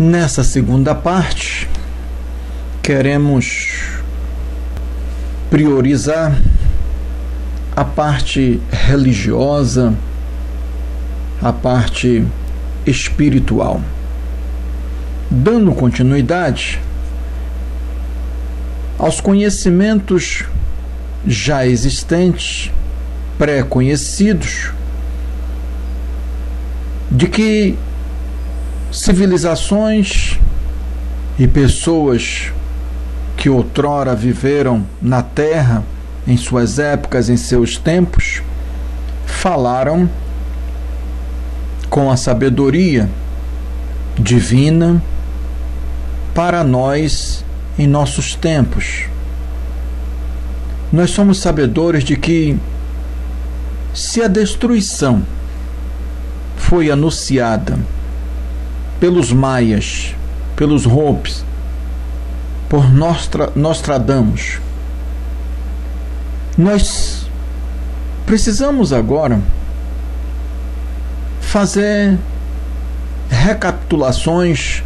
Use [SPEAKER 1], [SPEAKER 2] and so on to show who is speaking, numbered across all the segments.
[SPEAKER 1] Nessa segunda parte, queremos priorizar a parte religiosa, a parte espiritual. Dando continuidade aos conhecimentos já existentes, pré-conhecidos, de que civilizações e pessoas que outrora viveram na Terra, em suas épocas, em seus tempos, falaram com a sabedoria divina para nós em nossos tempos. Nós somos sabedores de que, se a destruição foi anunciada pelos maias, pelos Hopis, por Nostradamus, nós precisamos agora fazer recapitulações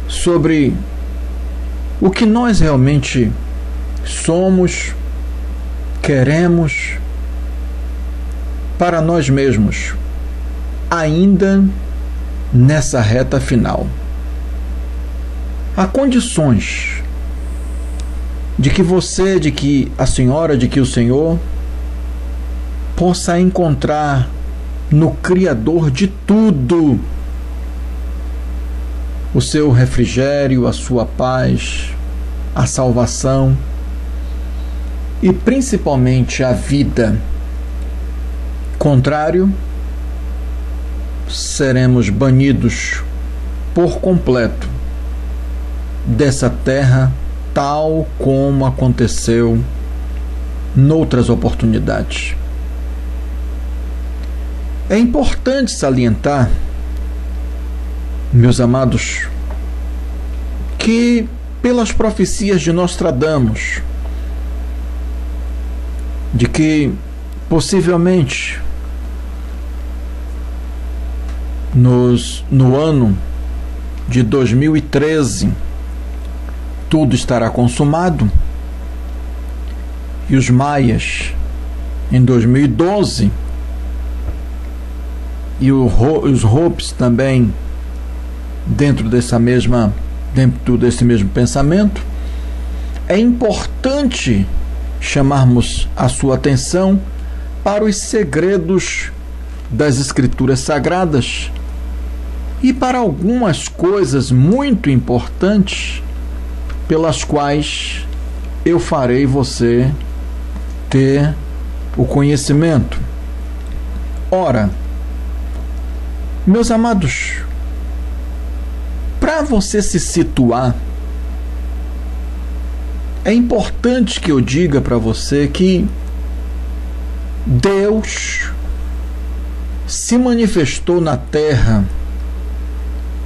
[SPEAKER 1] sobre o que nós realmente somos, queremos para nós mesmos, ainda nessa reta final. Há condições de que você, de que a senhora, de que o senhor possa encontrar no Criador de tudo o seu refrigério, a sua paz, a salvação e principalmente a vida. Contrário, seremos banidos por completo dessa terra, tal como aconteceu noutras oportunidades. É importante salientar, meus amados, que pelas profecias de Nostradamus, de que possivelmente no ano de 2013 tudo estará consumado, e os maias em 2012 e os Hopis também dentro desse mesmo pensamento. É importante chamarmos a sua atenção para os segredos das Escrituras Sagradas e para algumas coisas muito importantes pelas quais eu farei você ter o conhecimento. Ora, meus amados, para você se situar, é importante que eu diga para você que Deus se manifestou na Terra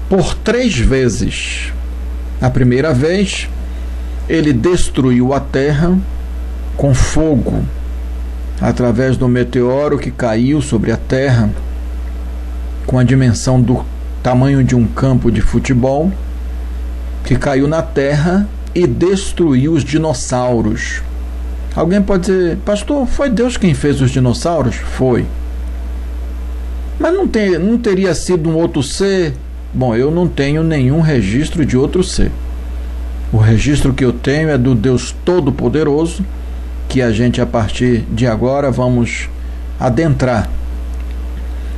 [SPEAKER 1] por 3 vezes. A primeira vez, ele destruiu a Terra com fogo, através do meteoro que caiu sobre a Terra, com a dimensão do tamanho de um campo de futebol, que caiu na Terra e destruiu os dinossauros. Alguém pode dizer: pastor, foi Deus quem fez os dinossauros? Foi. Mas não teria sido um outro ser? Bom, eu não tenho nenhum registro de outro ser. O registro que eu tenho é do Deus Todo-Poderoso, que a gente, a partir de agora, vamos adentrar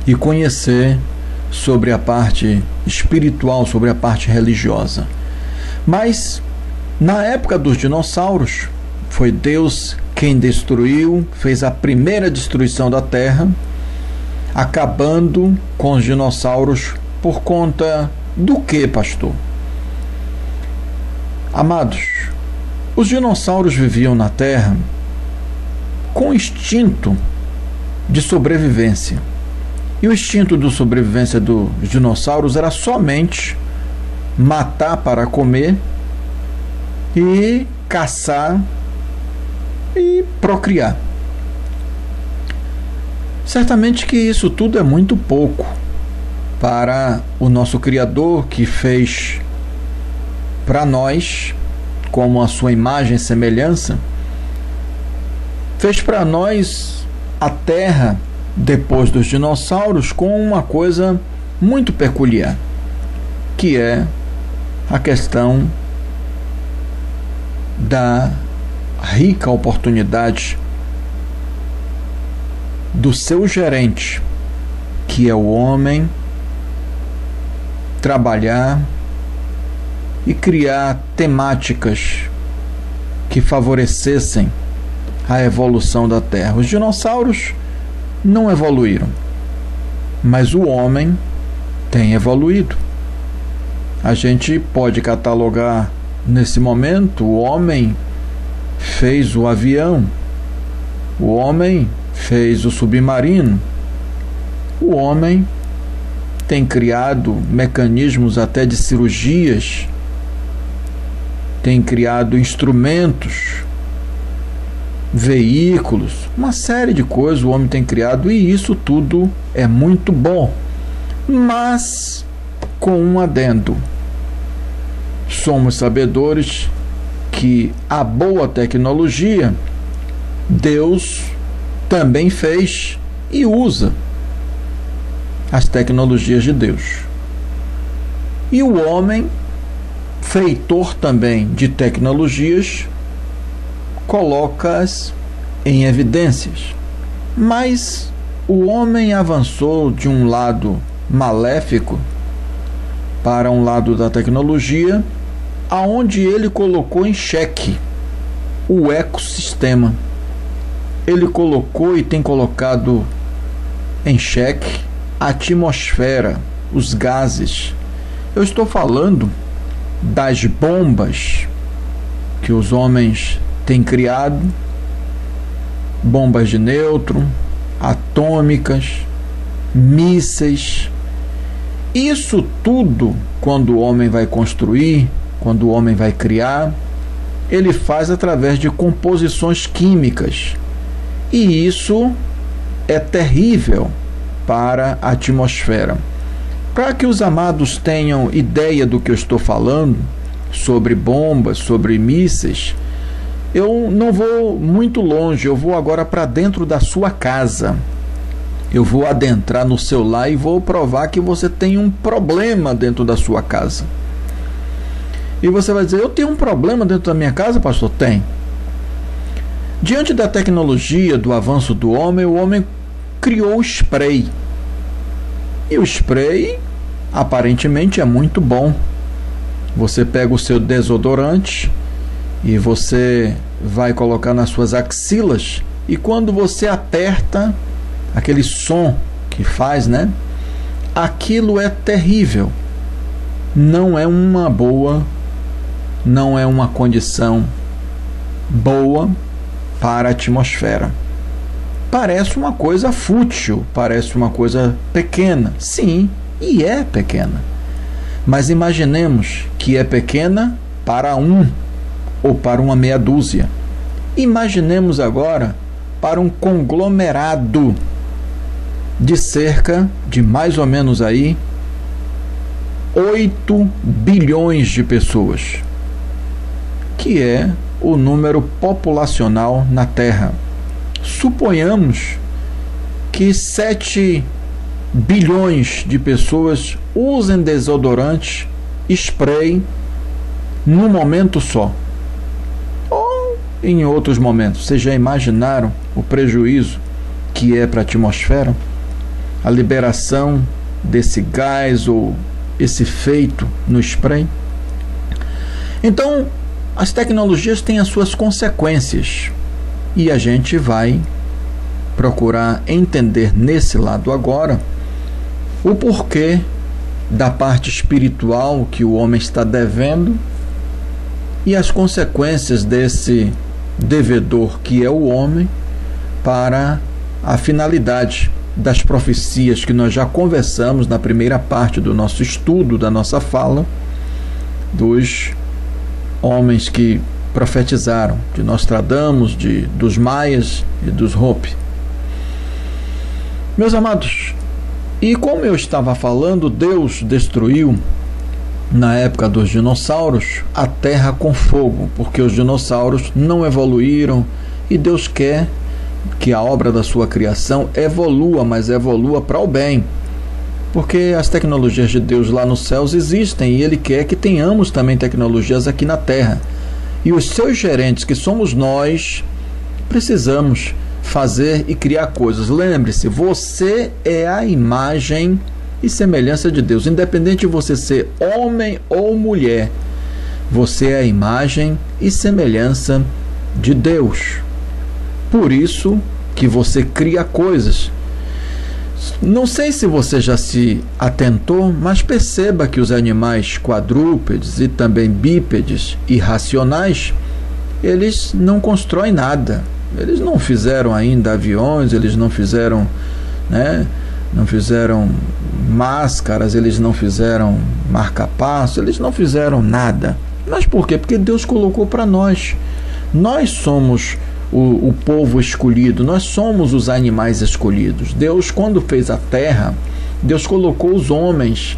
[SPEAKER 1] e conhecer sobre a parte espiritual, sobre a parte religiosa. Mas, na época dos dinossauros, foi Deus quem destruiu, fez a primeira destruição da Terra, acabando com os dinossauros por conta do que, pastor? Amados, os dinossauros viviam na Terra com instinto de sobrevivência. E o instinto de sobrevivência dos dinossauros era somente matar para comer e caçar e procriar. Certamente que isso tudo é muito pouco para o nosso Criador, que fez para nós, como a sua imagem e semelhança, fez para nós a Terra, depois dos dinossauros, com uma coisa muito peculiar, que é a questão da rica oportunidade do seu gerente, que é o homem, trabalhar e criar temáticas que favorecessem a evolução da Terra. Os dinossauros não evoluíram, mas o homem tem evoluído. A gente pode catalogar nesse momento: o homem fez o avião, o homem fez o submarino, o homem tem criado mecanismos até de cirurgias, tem criado instrumentos, veículos, uma série de coisas o homem tem criado, e isso tudo é muito bom, mas com um adendo: somos sabedores que a boa tecnologia Deus também fez e usa as tecnologias de Deus, e o homem, feitor também de tecnologias, coloca-as em evidências. Mas o homem avançou de um lado maléfico para um lado da tecnologia, aonde ele colocou em xeque o ecossistema. Ele colocou e tem colocado em xeque a atmosfera, os gases. Eu estou falando das bombas que os homens têm criado, bombas de nêutron, atômicas, mísseis. Isso tudo, quando o homem vai construir, quando o homem vai criar, ele faz através de composições químicas. E isso é terrível para a atmosfera. Para que os amados tenham ideia do que eu estou falando, sobre bombas, sobre mísseis, eu não vou muito longe, eu vou agora para dentro da sua casa. Eu vou adentrar no seu lar e vou provar que você tem um problema dentro da sua casa. E você vai dizer: eu tenho um problema dentro da minha casa, pastor? Tem. Diante da tecnologia, do avanço do homem, o homem criou o spray. E o spray, aparentemente, é muito bom. Você pega o seu desodorante e você vai colocar nas suas axilas, e quando você aperta, aquele som que faz, né? Aquilo é terrível. Não é uma boa, não é uma condição boa para a atmosfera. Parece uma coisa fútil, parece uma coisa pequena. Sim, e é pequena. Mas imaginemos que é pequena para um ou para uma meia dúzia. Imaginemos agora para um conglomerado de cerca de mais ou menos aí 8 bilhões de pessoas, que é o número populacional na Terra. Suponhamos que 7 bilhões de pessoas usem desodorante, spray, num momento só, ou em outros momentos. Vocês já imaginaram o prejuízo que é para a atmosfera? A liberação desse gás ou esse efeito no spray? Então, as tecnologias têm as suas consequências, e a gente vai procurar entender nesse lado agora o porquê da parte espiritual que o homem está devendo e as consequências desse devedor que é o homem para a finalidade das profecias que nós já conversamos na primeira parte do nosso estudo, da nossa fala, dos homens que profetizaram, de Nostradamus, dos Maias e dos Hopi. Meus amados, E como eu estava falando, Deus destruiu, na época dos dinossauros, a Terra com fogo, porque os dinossauros não evoluíram e Deus quer que a obra da sua criação evolua, mas evolua para o bem. Porque as tecnologias de Deus lá nos céus existem e Ele quer que tenhamos também tecnologias aqui na Terra. E os seus gerentes, que somos nós, precisamos fazer e criar coisas. Lembre-se, você é a imagem e semelhança de Deus. Independente de você ser homem ou mulher, você é a imagem e semelhança de Deus. Por isso que você cria coisas. Não sei se você já se atentou, mas perceba que os animais quadrúpedes e também bípedes irracionais, eles não constroem nada. Eles não fizeram ainda aviões, eles não fizeram, não fizeram máscaras, eles não fizeram marca-passo, eles não fizeram nada. Mas por quê? Porque Deus colocou para nós. Nós somos o povo escolhido, nós somos os animais escolhidos. Deus, quando fez a terra, Deus colocou os homens,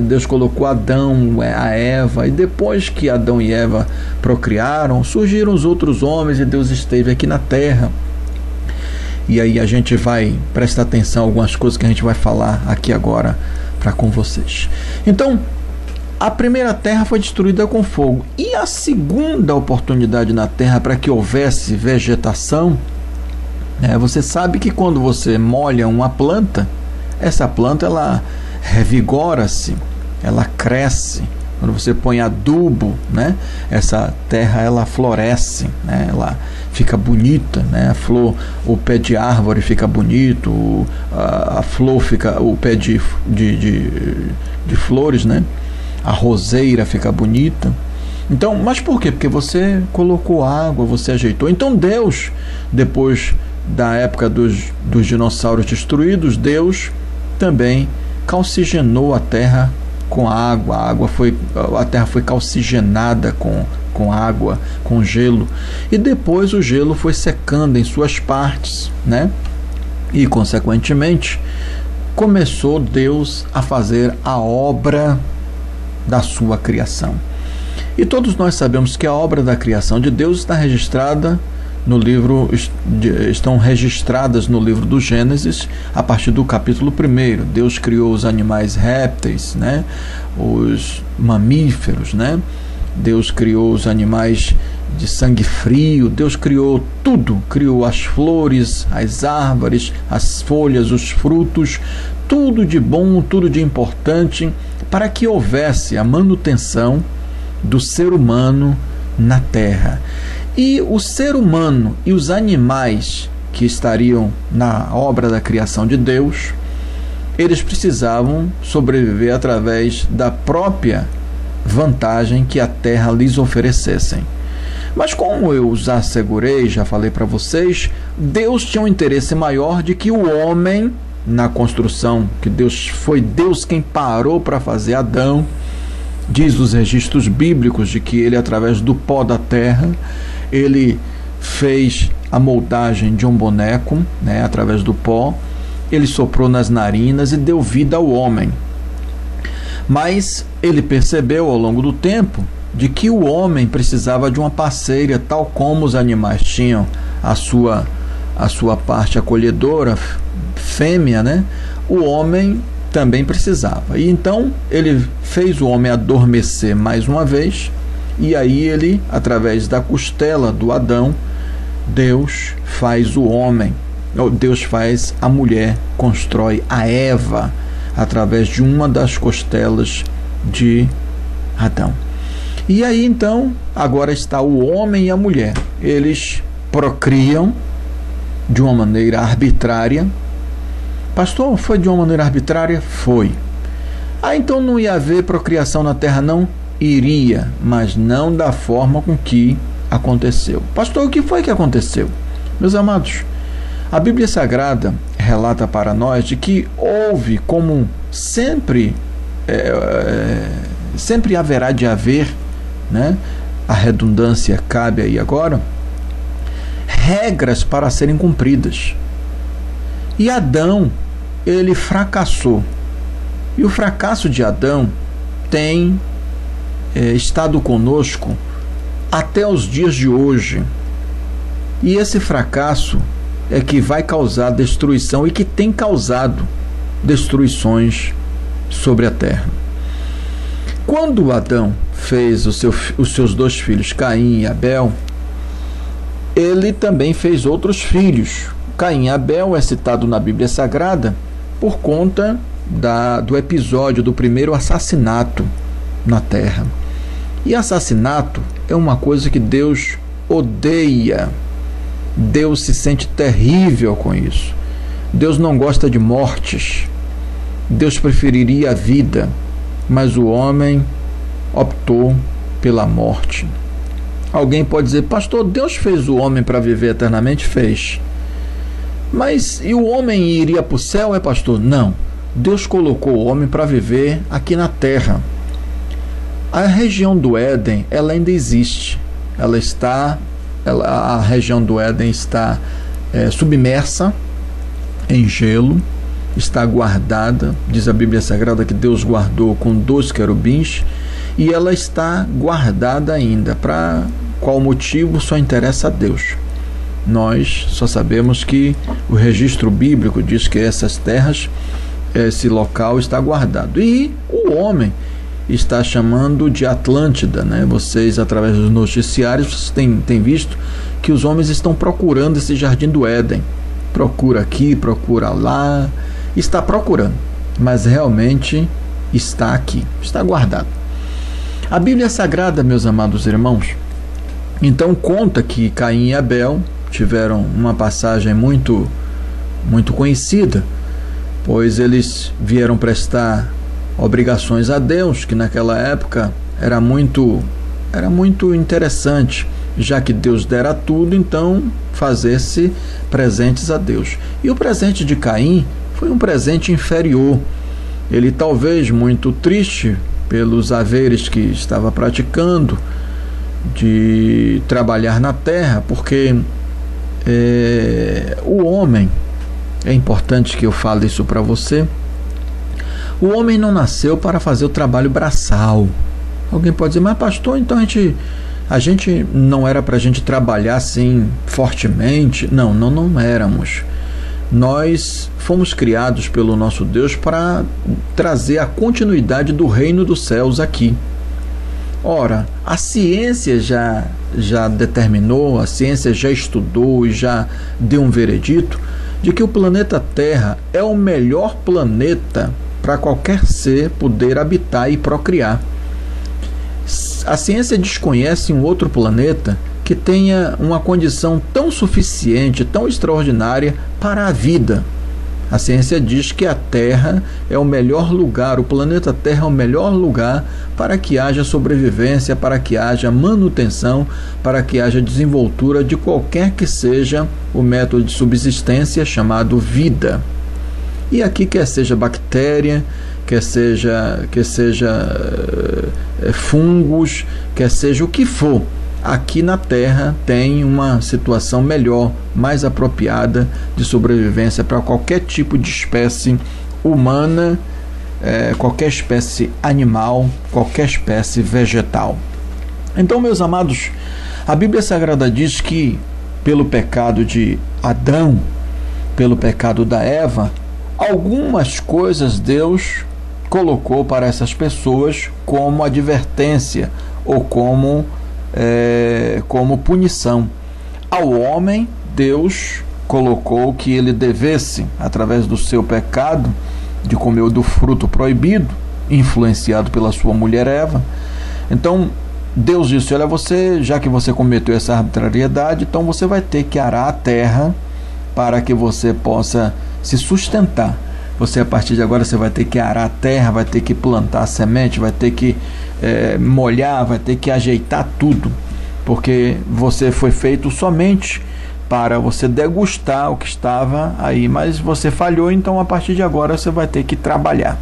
[SPEAKER 1] Deus colocou Adão, a Eva, e depois que Adão e Eva procriaram, surgiram os outros homens e Deus esteve aqui na terra. E aí a gente vai prestar atenção a algumas coisas que a gente vai falar aqui agora para com vocês. Então, a primeira terra foi destruída com fogo. E a segunda oportunidade na terra para que houvesse vegetação, você sabe que quando você molha uma planta, essa planta ela revigora-se, ela cresce. Quando você põe adubo, essa terra ela floresce, ela fica bonita, a flor, o pé de árvore fica bonito, a flor fica, o pé de flores, a roseira fica bonita. Então, mas por quê? Porque você colocou água, você ajeitou. Então Deus, depois da época dos dinossauros destruídos, Deus também calcigenou a terra com água. A terra foi calcigenada com água, com gelo. E depois o gelo foi secando em suas partes, E, consequentemente, começou Deus a fazer a obra da sua criação. E todos nós sabemos que a obra da criação de Deus está registrada no livro, estão registradas no livro do Gênesis, a partir do capítulo 1. Deus criou os animais répteis, os mamíferos, Deus criou os animais de sangue frio, Deus criou tudo, criou as flores, as árvores, as folhas, os frutos, tudo de bom, tudo de importante, para que houvesse a manutenção do ser humano na terra. E o ser humano e os animais que estariam na obra da criação de Deus, eles precisavam sobreviver através da própria vantagem que a terra lhes oferecessem. Mas como eu já assegurei, já falei para vocês, Deus tinha um interesse maior de que o homem, na construção, que foi Deus quem parou para fazer Adão. Diz os registros bíblicos de que ele, através do pó da terra, ele fez a moldagem de um boneco, através do pó. Ele soprou nas narinas e deu vida ao homem. Mas ele percebeu ao longo do tempo de que o homem precisava de uma parceira, tal como os animais tinham a sua parte acolhedora, fêmea, o homem também precisava. E então ele fez o homem adormecer mais uma vez, e aí ele, através da costela do Adão, Deus faz o homem, Deus faz a mulher, constrói a Eva através de uma das costelas de Adão. E aí então, agora está o homem e a mulher. Eles procriam de uma maneira arbitrária. Pastor, foi de uma maneira arbitrária? Foi. Então não ia haver procriação na terra? Não? Iria, mas não da forma com que aconteceu. Pastor, o que foi que aconteceu? Meus amados, a Bíblia Sagrada relata para nós de que houve, como sempre haverá de haver, a redundância cabe aí agora, regras para serem cumpridas. E Adão, ele fracassou. E o fracasso de Adão tem estado conosco até os dias de hoje. E esse fracasso é que vai causar destruição e que tem causado destruições sobre a terra. Quando Adão fez os seus dois filhos, Caim e Abel, ele também fez outros filhos. Caim e Abel é citado na Bíblia Sagrada por conta do episódio do primeiro assassinato na terra. E assassinato é uma coisa que Deus odeia. Deus se sente terrível com isso. Deus não gosta de mortes. Deus preferiria a vida, mas o homem optou pela morte. Alguém pode dizer: pastor, Deus fez o homem para viver eternamente? Fez. Mas e o homem iria para o céu, pastor? Não. Deus colocou o homem para viver aqui na terra. A região do Éden, ela ainda existe. A região do Éden está submersa em gelo, está guardada. Diz a Bíblia Sagrada que Deus guardou com 2 querubins, e ela está guardada ainda. Para qual motivo? Só interessa a Deus. Nós só sabemos que o registro bíblico diz que essas terras, esse local está guardado. E o homem está chamando de Atlântida, né? Vocês, através dos noticiários, têm visto que os homens estão procurando esse jardim do Éden. Procura aqui, procura lá, está procurando, mas realmente está aqui, está guardado. A Bíblia Sagrada, meus amados irmãos, então conta que Caim e Abel tiveram uma passagem muito conhecida, pois eles vieram prestar obrigações a Deus, que naquela época era muito interessante, já que Deus dera tudo, então fazer-se presentes a Deus. E o presente de Caim foi um presente inferior. Ele, talvez muito triste pelos haveres que estava praticando, de trabalhar na terra, porque o homem, é importante que eu fale isso para você, o homem não nasceu para fazer o trabalho braçal. Alguém pode dizer: mas pastor, então a gente não era para a gente trabalhar assim fortemente? Não éramos. Nós fomos criados pelo nosso Deus para trazer a continuidade do reino dos céus aqui. Ora, a ciência já determinou, a ciência já estudou e já deu um veredito de que o planeta Terra é o melhor planeta para qualquer ser poder habitar e procriar. A ciência desconhece um outro planeta que tenha uma condição tão suficiente, tão extraordinária para a vida. A ciência diz que a Terra é o melhor lugar, o planeta Terra é o melhor lugar para que haja sobrevivência, para que haja manutenção, para que haja desenvoltura de qualquer que seja o método de subsistência chamado vida. E aqui, quer seja bactéria, quer seja fungos, quer seja o que for, aqui na Terra tem uma situação melhor, mais apropriada de sobrevivência para qualquer tipo de espécie humana, qualquer espécie animal, qualquer espécie vegetal. Então, meus amados, a Bíblia Sagrada diz que pelo pecado de Adão, pelo pecado da Eva, algumas coisas Deus colocou para essas pessoas como advertência ou como punição. Ao homem, Deus colocou que ele devesse, através do seu pecado de comer do fruto proibido, influenciado pela sua mulher Eva. Então Deus disse: olha, já que você cometeu essa arbitrariedade, então você vai ter que arar a terra para que você possa se sustentar. Você, a partir de agora, você vai ter que arar a terra, vai ter que plantar a semente, vai ter que molhar, vai ter que ajeitar tudo, porque você foi feito somente para você degustar o que estava aí, mas você falhou, então a partir de agora você vai ter que trabalhar.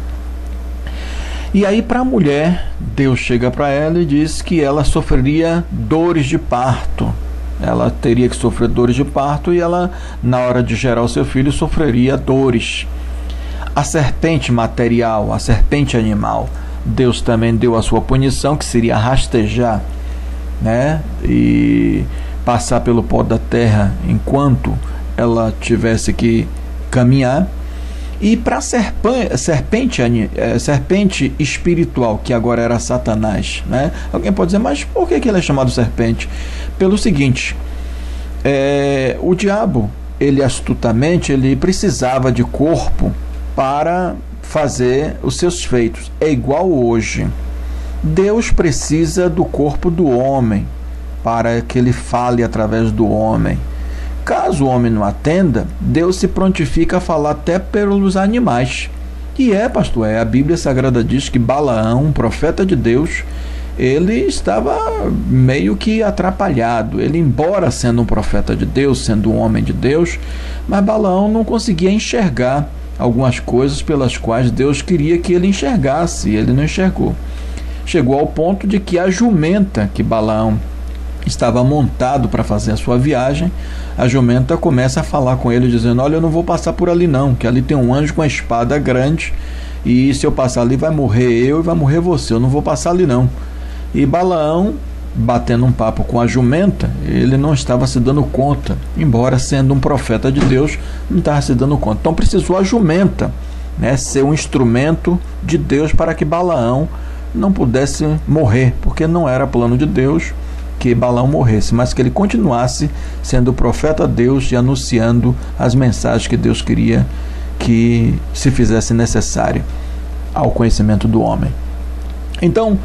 [SPEAKER 1] E aí, para a mulher, Deus chega para ela e diz que ela sofreria dores de parto. Ela teria que sofrer dores de parto e ela, na hora de gerar o seu filho, sofreria dores. A serpente material, a serpente animal, Deus também deu a sua punição, que seria rastejar, né? E passar pelo pó da terra enquanto ela tivesse que caminhar. E para a serpente espiritual, que agora era Satanás, né? Alguém pode dizer, mas por que ele é chamado serpente? Pelo seguinte, o diabo, ele astutamente, ele precisava de corpo para fazer os seus feitos. É igual hoje. Deus precisa do corpo do homem para que ele fale através do homem. Caso o homem não atenda, Deus se prontifica a falar até pelos animais. E pastor, a Bíblia Sagrada diz que Balaão, um profeta de Deus, ele estava meio que atrapalhado. Ele, embora sendo um profeta de Deus, sendo um homem de Deus, mas Balaão não conseguia enxergar algumas coisas pelas quais Deus queria que ele enxergasse, e ele não enxergou. Chegou ao ponto de que a jumenta que Balaão estava montado para fazer a sua viagem, a jumenta começa a falar com ele, dizendo, olha, eu não vou passar por ali não, que ali tem um anjo com a espada grande, e se eu passar ali vai morrer eu e vai morrer você, eu não vou passar ali não. E Balaão, batendo um papo com a jumenta, ele não estava se dando conta, embora sendo um profeta de Deus, não estava se dando conta. Então precisou a jumenta, né, ser um instrumento de Deus para que Balaão não pudesse morrer, porque não era plano de Deus que Balaão morresse, mas que ele continuasse sendo profeta de Deus e anunciando as mensagens que Deus queria que se fizesse necessário ao conhecimento do homem. Então,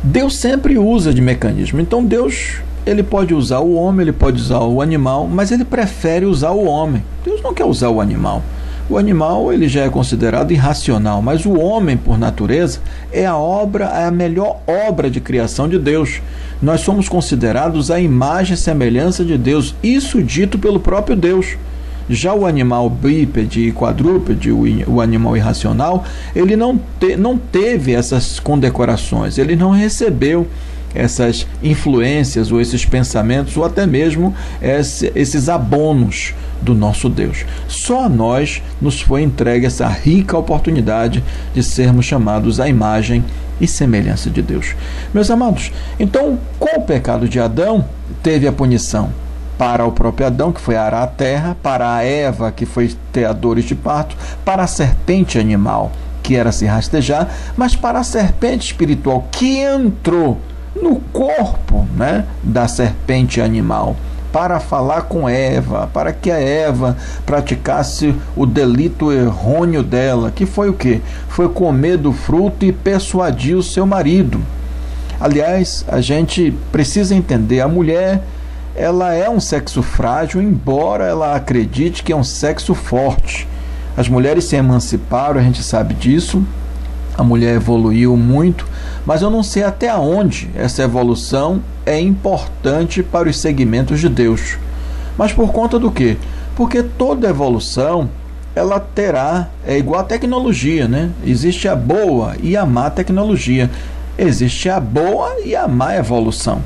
[SPEAKER 1] Deus sempre usa de mecanismo. Então, Deus, ele pode usar o homem, ele pode usar o animal, mas ele prefere usar o homem. Deus não quer usar o animal. O animal, ele já é considerado irracional, mas o homem, por natureza, é a melhor obra de criação de Deus. Nós somos considerados a imagem e semelhança de Deus, isso dito pelo próprio Deus. Já o animal bípede e quadrúpede, o animal irracional, ele não teve essas condecorações, ele não recebeu essas influências ou esses pensamentos ou até mesmo esses abonos do nosso Deus. Só a nós nos foi entregue essa rica oportunidade de sermos chamados à imagem e semelhança de Deus. Meus amados, então com o pecado de Adão teve a punição para o próprio Adão, que foi arar a terra, para a Eva, que foi ter a dores de parto, para a serpente animal, que era se rastejar, mas para a serpente espiritual, que entrou no corpo, né, da serpente animal, para falar com Eva, para que a Eva praticasse o delito errôneo dela, que foi o quê? Foi comer do fruto e persuadir o seu marido. Aliás, a gente precisa entender, a mulher, ela é um sexo frágil, embora ela acredite que é um sexo forte. As mulheres se emanciparam, a gente sabe disso, a mulher evoluiu muito, mas eu não sei até onde essa evolução é importante para os segmentos de Deus. Mas por conta do quê? Porque toda evolução, ela terá, é igual a tecnologia, né? Existe a boa e a má tecnologia. Existe a boa e a má evolução.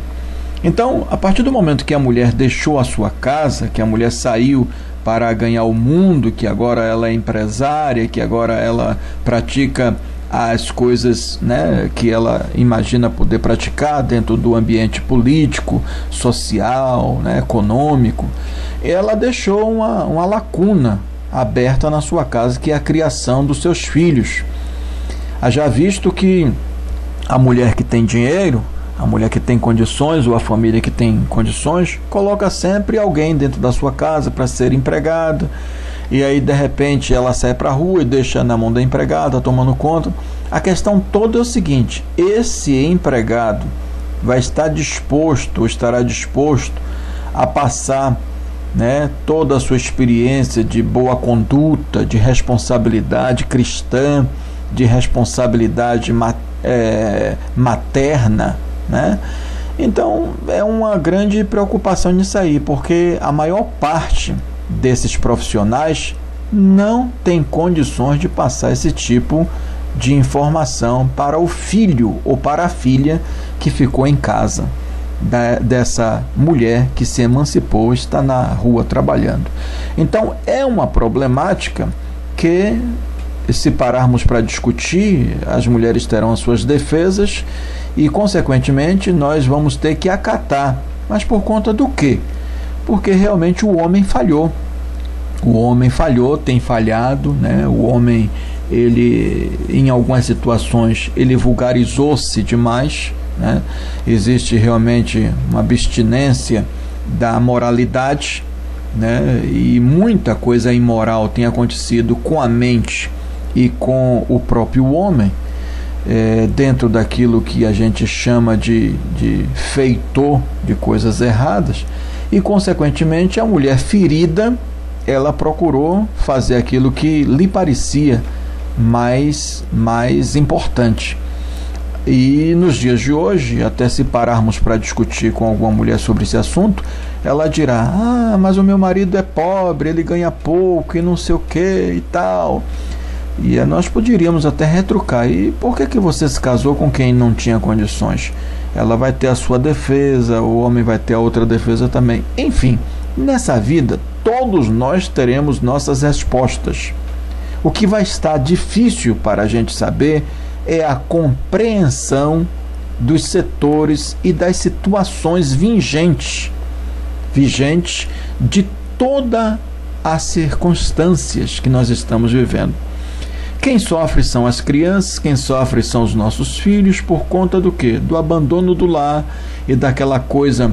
[SPEAKER 1] Então, a partir do momento que a mulher deixou a sua casa, que a mulher saiu para ganhar o mundo, que agora ela é empresária, que agora ela pratica as coisas, né, que ela imagina poder praticar dentro do ambiente político, social, né, econômico, ela deixou uma lacuna aberta na sua casa, que é a criação dos seus filhos. Já visto que a mulher que tem dinheiro, a mulher que tem condições, ou a família que tem condições, coloca sempre alguém dentro da sua casa para ser empregada, e aí de repente ela sai para a rua e deixa na mão da empregada, tomando conta. A questão toda é o seguinte: esse empregado vai estar disposto, ou estará disposto a passar, né, toda a sua experiência de boa conduta, de responsabilidade cristã, de responsabilidade materna, né? Então é uma grande preocupação nisso aí, porque a maior parte desses profissionais não tem condições de passar esse tipo de informação para o filho ou para a filha que ficou em casa dessa mulher que se emancipou, está na rua trabalhando. Então é uma problemática que se pararmos para discutir, as mulheres terão as suas defesas e, consequentemente, nós vamos ter que acatar. Mas por conta do quê? Porque realmente o homem falhou. O homem falhou, tem falhado, né? O homem, ele, em algumas situações, ele vulgarizou-se demais, né? Existe realmente uma abstinência da moralidade, né? E muita coisa imoral tem acontecido com a mente e com o próprio homem, dentro daquilo que a gente chama de feitor de coisas erradas, e consequentemente a mulher ferida, ela procurou fazer aquilo que lhe parecia mais importante. E nos dias de hoje, até se pararmos para discutir com alguma mulher sobre esse assunto, ela dirá: ah, mas o meu marido é pobre, ele ganha pouco e não sei o que e tal. E nós poderíamos até retrucar: e por que você se casou com quem não tinha condições? Ela vai ter a sua defesa, o homem vai ter a outra defesa também. Enfim, nessa vida, todos nós teremos nossas respostas. O que vai estar difícil para a gente saber é a compreensão dos setores e das situações vigentes de todas as circunstâncias que nós estamos vivendo. Quem sofre são as crianças, quem sofre são os nossos filhos, por conta do quê? Do abandono do lar e daquela coisa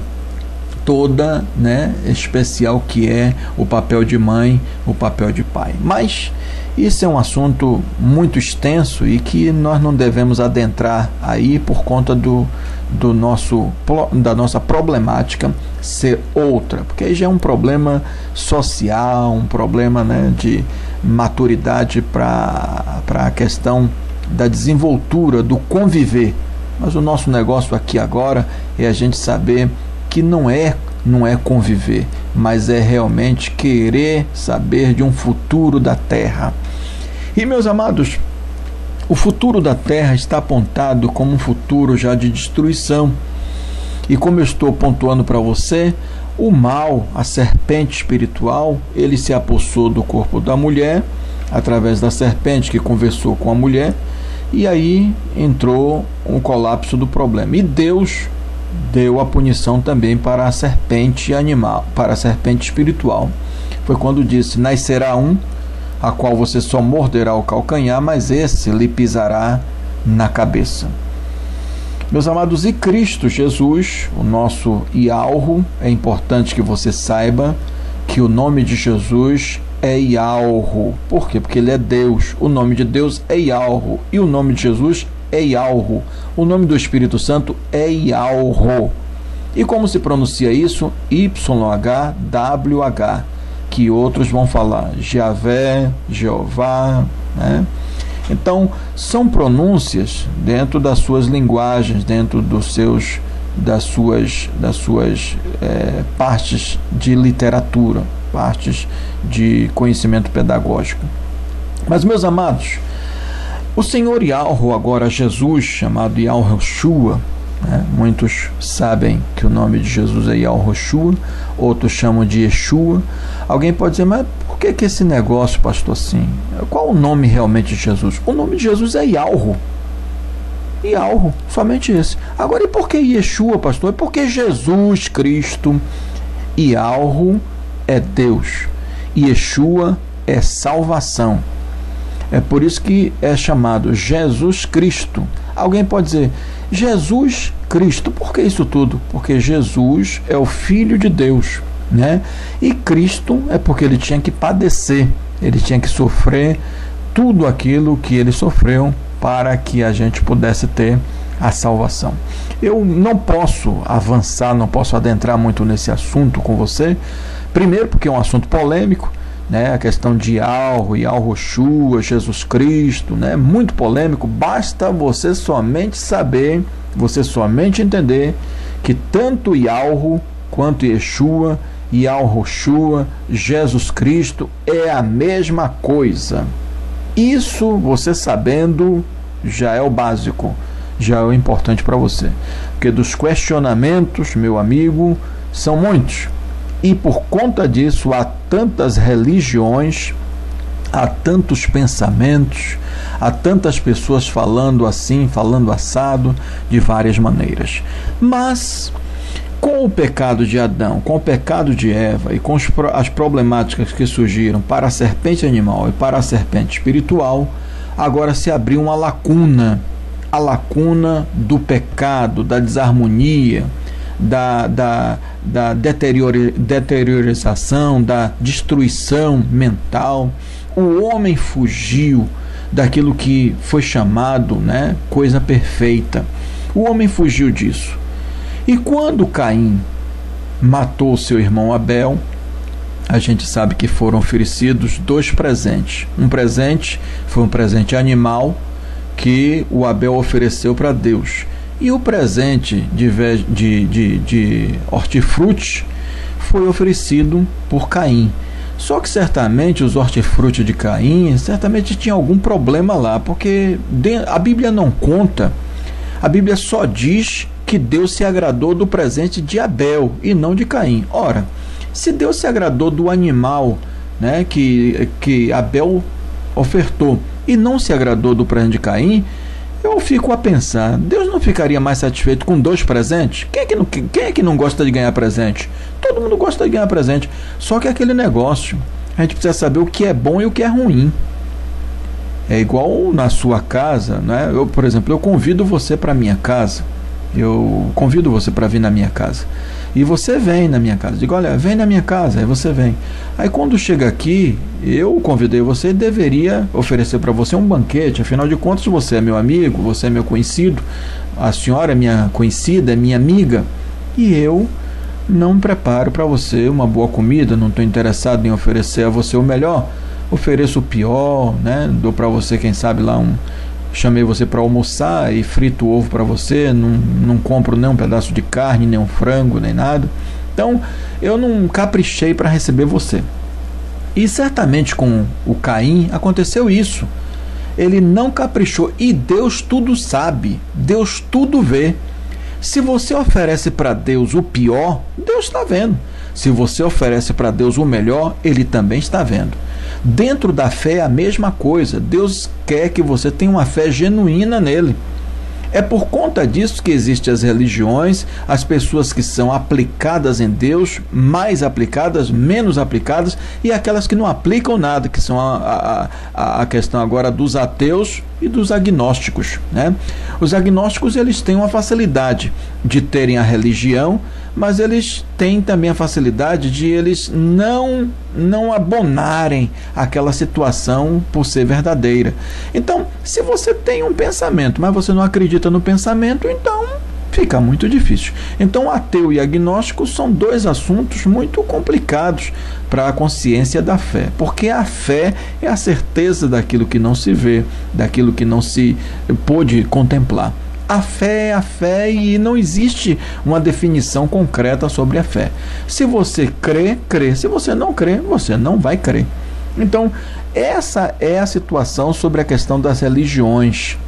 [SPEAKER 1] toda, né, especial que é o papel de mãe, o papel de pai. Mas isso é um assunto muito extenso e que nós não devemos adentrar aí por conta da nossa problemática ser outra, porque aí já é um problema social, um problema, né, de maturidade para a questão da desenvoltura, do conviver. Mas o nosso negócio aqui agora é a gente saber que não é conviver, mas é realmente querer saber de um futuro da Terra. E, meus amados, o futuro da Terra está apontado como um futuro já de destruição. E como eu estou pontuando para você, o mal, a serpente espiritual, ele se apossou do corpo da mulher, através da serpente que conversou com a mulher, e aí entrou um colapso do problema. E Deus deu a punição também para a serpente animal, para a serpente espiritual. Foi quando disse: nascerá um, a qual você só morderá o calcanhar, mas esse lhe pisará na cabeça. Meus amados, e Cristo Jesus, o nosso Ialro, é importante que você saiba que o nome de Jesus é Ialro. Por quê? Porque ele é Deus. O nome de Deus é Ialro e o nome de Jesus é Ialro. O nome do Espírito Santo é Ialro. E como se pronuncia isso? YHWH, que outros vão falar Javé, Jeová, né? Então, são pronúncias dentro das suas linguagens, dentro das suas partes de literatura, partes de conhecimento pedagógico. Mas, meus amados, o Senhor Ialro, agora Jesus, chamado Yahushua, né? Muitos sabem que o nome de Jesus é Yahushua, outros chamam de Yeshua. Alguém pode dizer: mas por que esse negócio, pastor, assim? Qual o nome realmente de Jesus? O nome de Jesus é Ialro. Ialro, somente esse. Agora, e por que Yeshua, pastor? É porque Jesus Cristo, Ialro é Deus, Yeshua é salvação. É por isso que é chamado Jesus Cristo. Alguém pode dizer: Jesus Cristo, por que isso tudo? Porque Jesus é o Filho de Deus, né? E Cristo é porque ele tinha que padecer, ele tinha que sofrer tudo aquilo que ele sofreu para que a gente pudesse ter a salvação. Eu não posso avançar, não posso adentrar muito nesse assunto com você, primeiro porque é um assunto polêmico, né? A questão de Ialro, Yahushua, Jesus Cristo, né? Muito polêmico. Basta você somente saber, você somente entender que tanto Ialro quanto Yeshua, Yahushua, Jesus Cristo é a mesma coisa. Isso você sabendo já é o básico, já é o importante para você, porque dos questionamentos, meu amigo, são muitos. E por conta disso há tantas religiões há tantos pensamentos, há tantas pessoas falando assim, falando assado, de várias maneiras. Mas com o pecado de Adão, com o pecado de Eva e com as problemáticas que surgiram para a serpente animal e para a serpente espiritual, agora se abriu uma lacuna, a lacuna do pecado, da desarmonia, da deteriorização, da destruição mental. O homem fugiu daquilo que foi chamado, coisa perfeita. O homem fugiu disso. E quando Caim matou seu irmão Abel, a gente sabe que foram oferecidos 2 presentes. Um presente foi um presente animal que o Abel ofereceu para Deus. E o presente de hortifruti foi oferecido por Caim. Só que certamente os hortifruti de Caim certamente tinha algum problema lá, porque a Bíblia não conta, a Bíblia só diz que Deus se agradou do presente de Abel e não de Caim. Ora, se Deus se agradou do animal, que Abel ofertou e não se agradou do presente de Caim, eu fico a pensar, Deus não ficaria mais satisfeito com 2 presentes? Quem é que não gosta de ganhar presente? Todo mundo gosta de ganhar presente. Só que aquele negócio, a gente precisa saber o que é bom e o que é ruim. É igual na sua casa, Eu, por exemplo, eu convido você para minha casa. Eu convido você para vir na minha casa. E você vem na minha casa. Digo, olha, vem na minha casa. Aí você vem. Aí quando chega aqui, eu convidei você e deveria oferecer para você um banquete. Afinal de contas, você é meu amigo, você é meu conhecido. A senhora é minha conhecida, é minha amiga. E eu não preparo para você uma boa comida. Não estou interessado em oferecer a você o melhor. Ofereço o pior, Dou para você, quem sabe, lá chamei você para almoçar e frito o ovo para você, não compro nem um pedaço de carne, nem um frango, nem nada. Então, eu não caprichei para receber você. E certamente com o Caim aconteceu isso. Ele não caprichou e Deus tudo sabe, Deus tudo vê. Se você oferece para Deus o pior, Deus está vendo. Se você oferece para Deus o melhor, Ele também está vendo. Dentro da fé é a mesma coisa. Deus quer que você tenha uma fé genuína nele. É por conta disso que existem as religiões, as pessoas que são aplicadas em Deus, mais aplicadas, menos aplicadas, e aquelas que não aplicam nada, que são a questão agora dos ateus e dos agnósticos, Os agnósticos, eles têm uma facilidade de terem a religião, mas eles têm também a facilidade de eles não abonarem aquela situação por ser verdadeira. Então, se você tem um pensamento, mas você não acredita no pensamento, então fica muito difícil. Então, ateu e agnóstico são 2 assuntos muito complicados para a consciência da fé, porque a fé é a certeza daquilo que não se vê, daquilo que não se pôde contemplar. A fé é a fé e não existe uma definição concreta sobre a fé. Se você crê, crê. Se você não crê, você não vai crer. Então, essa é a situação sobre a questão das religiões,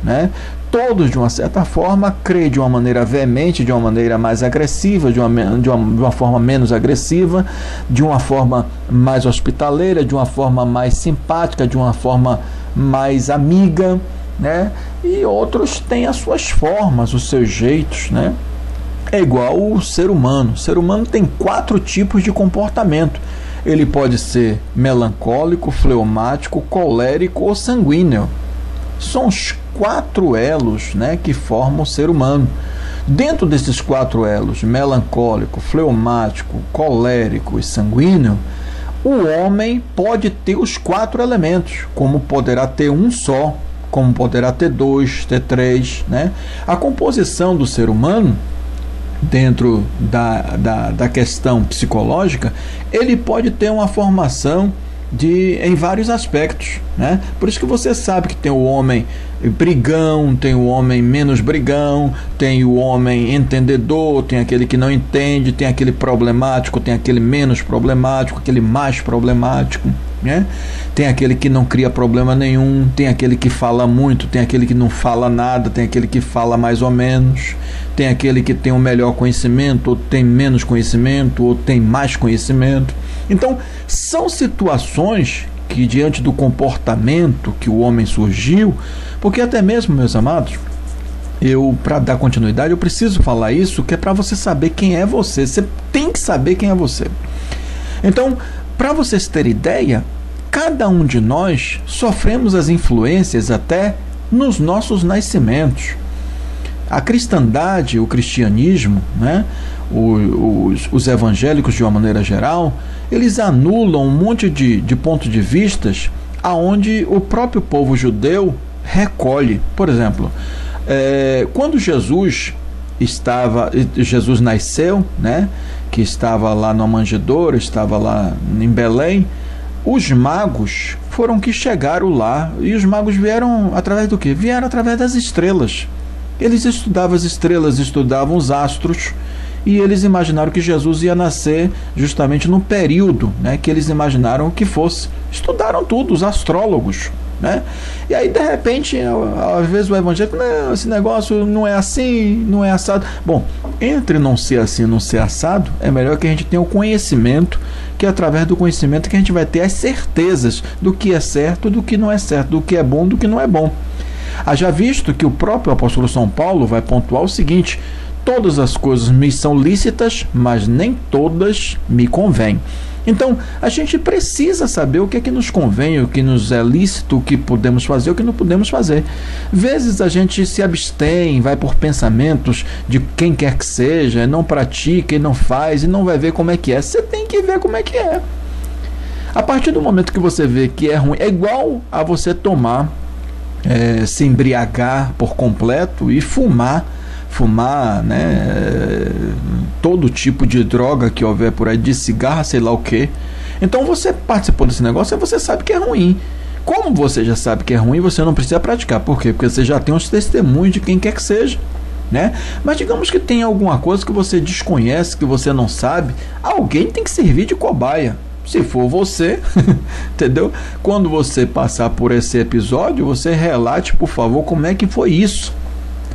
[SPEAKER 1] Todos, de uma certa forma, creem de uma maneira veemente, de uma maneira mais agressiva, de uma forma menos agressiva, de uma forma mais hospitaleira, de uma forma mais simpática, de uma forma mais amiga, E outros têm as suas formas, os seus jeitos, É igual o ser humano. O ser humano tem 4 tipos de comportamento. Ele pode ser melancólico, fleumático, colérico ou sanguíneo. São os 4 elos, que formam o ser humano. Dentro desses 4 elos, melancólico, fleumático, colérico e sanguíneo, o homem pode ter os 4 elementos, como poderá ter um só, como poderá ter 2, ter 3, A composição do ser humano, dentro da questão psicológica, ele pode ter uma formação em vários aspectos, Por isso que você sabe que tem o homem brigão, tem o homem menos brigão, tem o homem entendedor, tem aquele que não entende, tem aquele problemático, tem aquele menos problemático, aquele mais problemático, Tem aquele que não cria problema nenhum, tem aquele que fala muito, tem aquele que não fala nada, tem aquele que fala mais ou menos, tem aquele que tem um melhor conhecimento, ou tem menos conhecimento, ou tem mais conhecimento. Então, são situações que diante do comportamento que o homem surgiu, porque até mesmo, meus amados, para dar continuidade, eu preciso falar isso, que é para você saber quem é você. Você tem que saber quem é você. Então, para vocês terem ideia, cada um de nós sofremos as influências até nos nossos nascimentos. A cristandade, o cristianismo, né, os evangélicos de uma maneira geral, eles anulam um monte de pontos de vistas aonde o próprio povo judeu recolhe. Por exemplo, quando Jesus nasceu, né, que estava lá na manjedoura, estava lá em Belém, os magos foram que chegaram lá, e os magos vieram através do quê? Vieram através das estrelas. Eles estudavam as estrelas, estudavam os astros, e eles imaginaram que Jesus ia nascer justamente no período, né, que eles imaginaram que fosse. Estudaram tudo, os astrólogos, né? E aí, de repente, às vezes o evangélico, não, esse negócio não é assim, não é assado. Bom, entre não ser assim e não ser assado, é melhor que a gente tenha o conhecimento, que é através do conhecimento que a gente vai ter as certezas do que é certo, do que não é certo, do que é bom, do que não é bom. Haja visto que o próprio apóstolo São Paulo vai pontuar o seguinte: todas as coisas me são lícitas, mas nem todas me convêm. Então, a gente precisa saber o que é que nos convém, o que nos é lícito, o que podemos fazer, o que não podemos fazer. Vezes a gente se abstém, vai por pensamentos de quem quer que seja, não pratica e não faz, e não vai ver como é que é. Você tem que ver como é que é. A partir do momento que você vê que é ruim, é igual a você tomar, se embriagar por completo e fumar, né, todo tipo de droga que houver por aí, de cigarro, sei lá o que. Então você participou desse negócio e você sabe que é ruim. Como você já sabe que é ruim, você não precisa praticar. Por quê? Porque você já tem os testemunhos de quem quer que seja, né? Mas digamos que tem alguma coisa que você desconhece, que você não sabe, alguém tem que servir de cobaia. Se for você, entendeu? Quando você passar por esse episódio, você relate, por favor, como é que foi isso.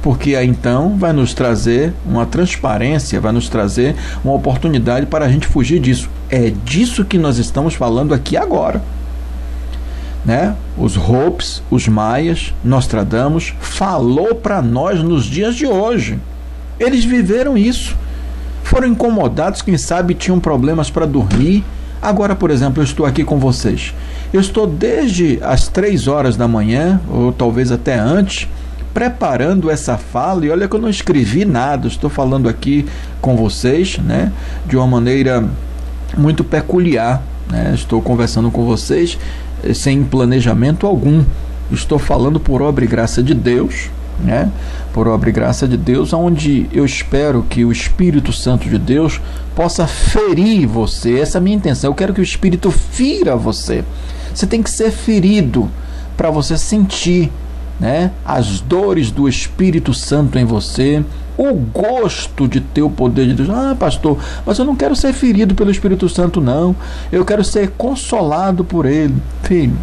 [SPEAKER 1] Porque aí então vai nos trazer uma transparência, vai nos trazer uma oportunidade para a gente fugir disso. É disso que nós estamos falando aqui agora, né? Os Hopes, os Maias, Nostradamus, falou para nós nos dias de hoje. Eles viveram isso. Foram incomodados, quem sabe tinham problemas para dormir. Agora, por exemplo, eu estou aqui com vocês. Eu estou desde as 3 horas da manhã, ou talvez até antes, preparando essa fala, e olha que eu não escrevi nada, estou falando aqui com vocês, né, de uma maneira muito peculiar, né? Estou conversando com vocês sem planejamento algum, estou falando por obra e graça de Deus, né? Por obra e graça de Deus, onde eu espero que o Espírito Santo de Deus possa ferir você. Essa é a minha intenção. Eu quero que o Espírito fira você. Você tem que ser ferido para você sentir, né, as dores do Espírito Santo em você, o gosto de ter o poder de Deus. Ah, pastor, mas eu não quero ser ferido pelo Espírito Santo, não. Eu quero ser consolado por ele. Filho,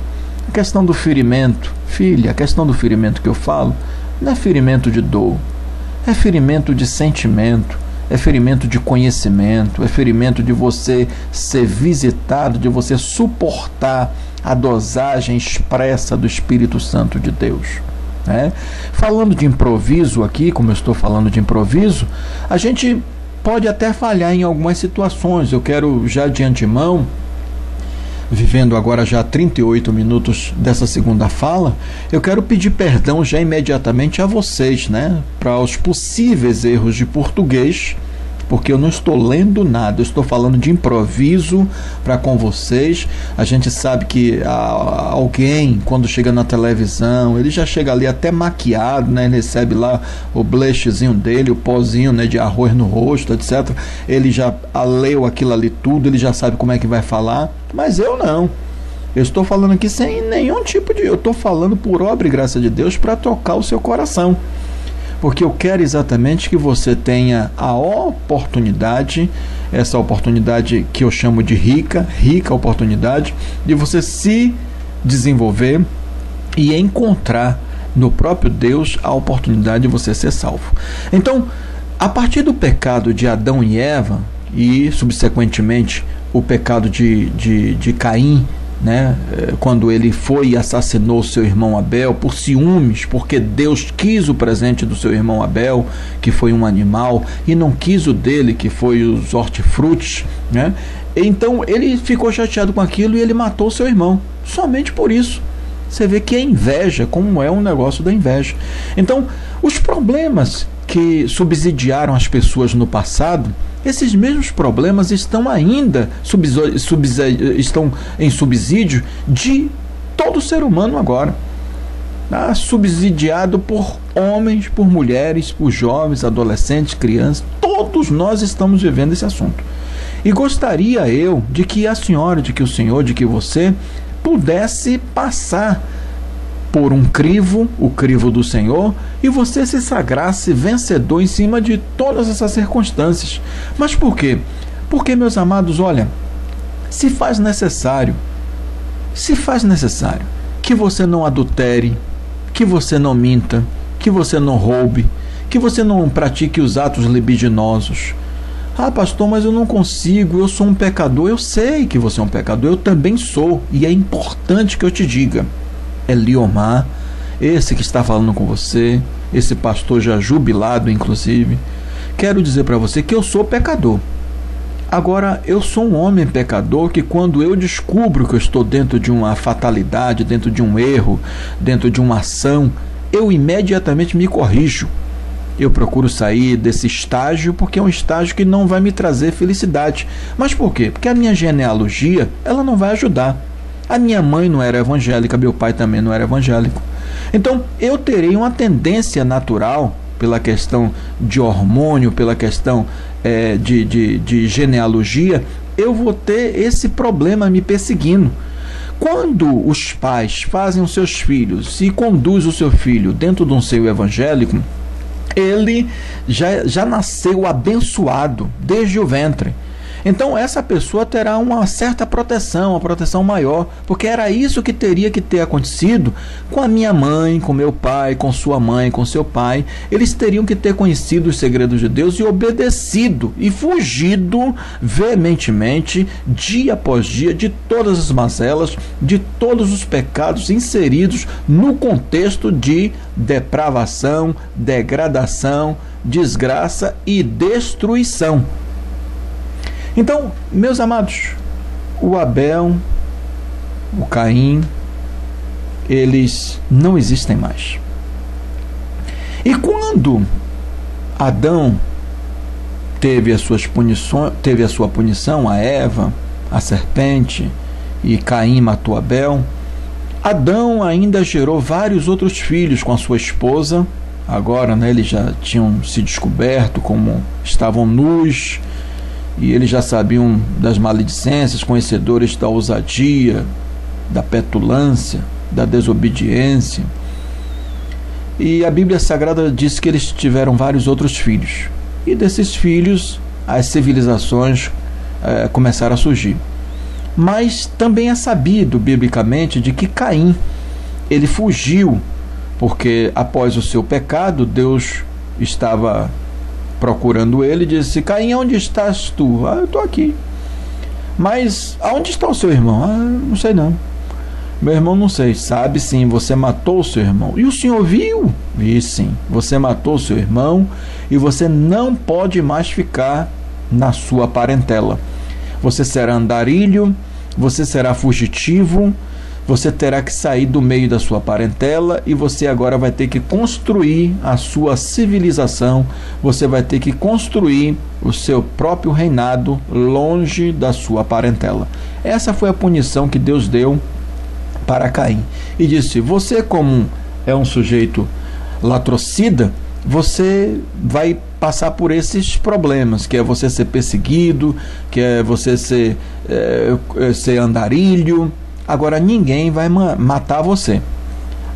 [SPEAKER 1] a questão do ferimento, filha, a questão do ferimento que eu falo, não é ferimento de dor, é ferimento de sentimento, é ferimento de conhecimento, é ferimento de você ser visitado, de você suportar a dosagem expressa do Espírito Santo de Deus, né? Falando de improviso aqui, como eu estou falando de improviso, a gente pode até falhar em algumas situações. Eu quero já de antemão, vivendo agora já 38 minutos dessa segunda fala, eu quero pedir perdão já imediatamente a vocês, né, para os possíveis erros de português, porque eu não estou lendo nada, eu estou falando de improviso para com vocês. A gente sabe que alguém, quando chega na televisão, ele já chega ali até maquiado, né? Ele recebe lá o blechezinho dele, o pozinho, né, de arroz no rosto, etc. Ele já leu aquilo ali tudo, ele já sabe como é que vai falar, mas eu não. Eu estou falando aqui sem nenhum tipo de... Eu estou falando por obra e graça de Deus para tocar o seu coração. Porque eu quero exatamente que você tenha a oportunidade, essa oportunidade que eu chamo de rica oportunidade, de você se desenvolver e encontrar no próprio Deus a oportunidade de você ser salvo. Então, a partir do pecado de Adão e Eva, e subsequentemente o pecado de Caim né, quando ele foi e assassinou seu irmão Abel por ciúmes, porque Deus quis o presente do seu irmão Abel, que foi um animal, e não quis o dele, que foi os hortifrutis, né? Então ele ficou chateado com aquilo e ele matou seu irmão, somente por isso. Você vê que é inveja, como é um negócio da inveja. Então, os problemas que subsidiaram as pessoas no passado, esses mesmos problemas estão ainda estão em subsídio de todo ser humano agora. Subsidiado por homens, por mulheres, por jovens, adolescentes, crianças. Todos nós estamos vivendo esse assunto. E gostaria eu de que a senhora, de que o senhor, de que você pudesse passar por um crivo, o crivo do Senhor, e você se sagrasse vencedor em cima de todas essas circunstâncias. Mas por quê? Porque, meus amados, olha, se faz necessário que você não adultere, que você não minta, que você não roube, que você não pratique os atos libidinosos. Ah, pastor, mas eu não consigo, eu sou um pecador. Eu sei que você é um pecador, eu também sou, e é importante que eu te diga. Eliomar, esse que está falando com você, esse pastor já jubilado inclusive, quero dizer para você que eu sou pecador. Agora, eu sou um homem pecador que, quando eu descubro que eu estou dentro de uma fatalidade, dentro de um erro, dentro de uma ação, eu imediatamente me corrijo. Eu procuro sair desse estágio, porque é um estágio que não vai me trazer felicidade. Mas por quê? Porque a minha genealogia, ela não vai ajudar. A minha mãe não era evangélica, meu pai também não era evangélico. Então, eu terei uma tendência natural, pela questão de hormônio, pela questão de genealogia, eu vou ter esse problema me perseguindo. Quando os pais fazem os seus filhos e conduz o seu filho dentro de um seio evangélico, ele já nasceu abençoado desde o ventre. Então essa pessoa terá uma certa proteção, uma proteção maior, porque era isso que teria que ter acontecido com a minha mãe, com meu pai, com sua mãe, com seu pai. Eles teriam que ter conhecido os segredos de Deus e obedecido e fugido veementemente, dia após dia, de todas as mazelas, de todos os pecados inseridos no contexto de depravação, degradação, desgraça e destruição. Então, meus amados, o Abel, o Caim, eles não existem mais. E quando Adão teve a sua punição, a Eva, a serpente, e Caim matou Abel, Adão ainda gerou vários outros filhos com a sua esposa. Agora, né, eles já tinham se descoberto como estavam nus, e eles já sabiam das maledicências, conhecedores da ousadia, da petulância, da desobediência. E a Bíblia Sagrada diz que eles tiveram vários outros filhos. E desses filhos, as civilizações começaram a surgir. Mas também é sabido, biblicamente, de que Caim, ele fugiu, porque após o seu pecado, Deus estava procurando ele, e disse: Caim, onde estás tu? Eu estou aqui. Mas aonde está o seu irmão? Não sei não. Meu irmão não sei. Sabe sim, você matou o seu irmão. E o senhor viu? Vi sim. Você matou o seu irmão e você não pode mais ficar na sua parentela. Você será andarilho, você será fugitivo, você terá que sair do meio da sua parentela e você agora vai ter que construir a sua civilização, você vai ter que construir o seu próprio reinado longe da sua parentela. Essa foi a punição que Deus deu para Caim. E disse: você, como é um sujeito latrocida, você vai passar por esses problemas, que é você ser perseguido, que é você ser andarilho. Agora ninguém vai matar você.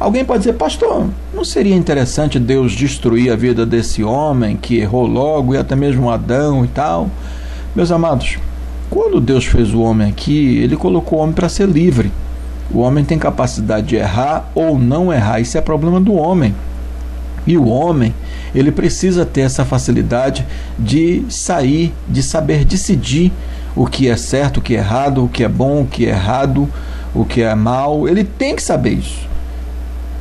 [SPEAKER 1] Alguém pode dizer: pastor, não seria interessante Deus destruir a vida desse homem que errou logo, e até mesmo Adão e tal? Meus amados, quando Deus fez o homem aqui, ele colocou o homem para ser livre. O homem tem capacidade de errar ou não errar, isso é problema do homem. E o homem, ele precisa ter essa facilidade de sair, de saber decidir o que é certo, o que é errado, o que é bom, o que é errado, o que é mal, ele tem que saber isso.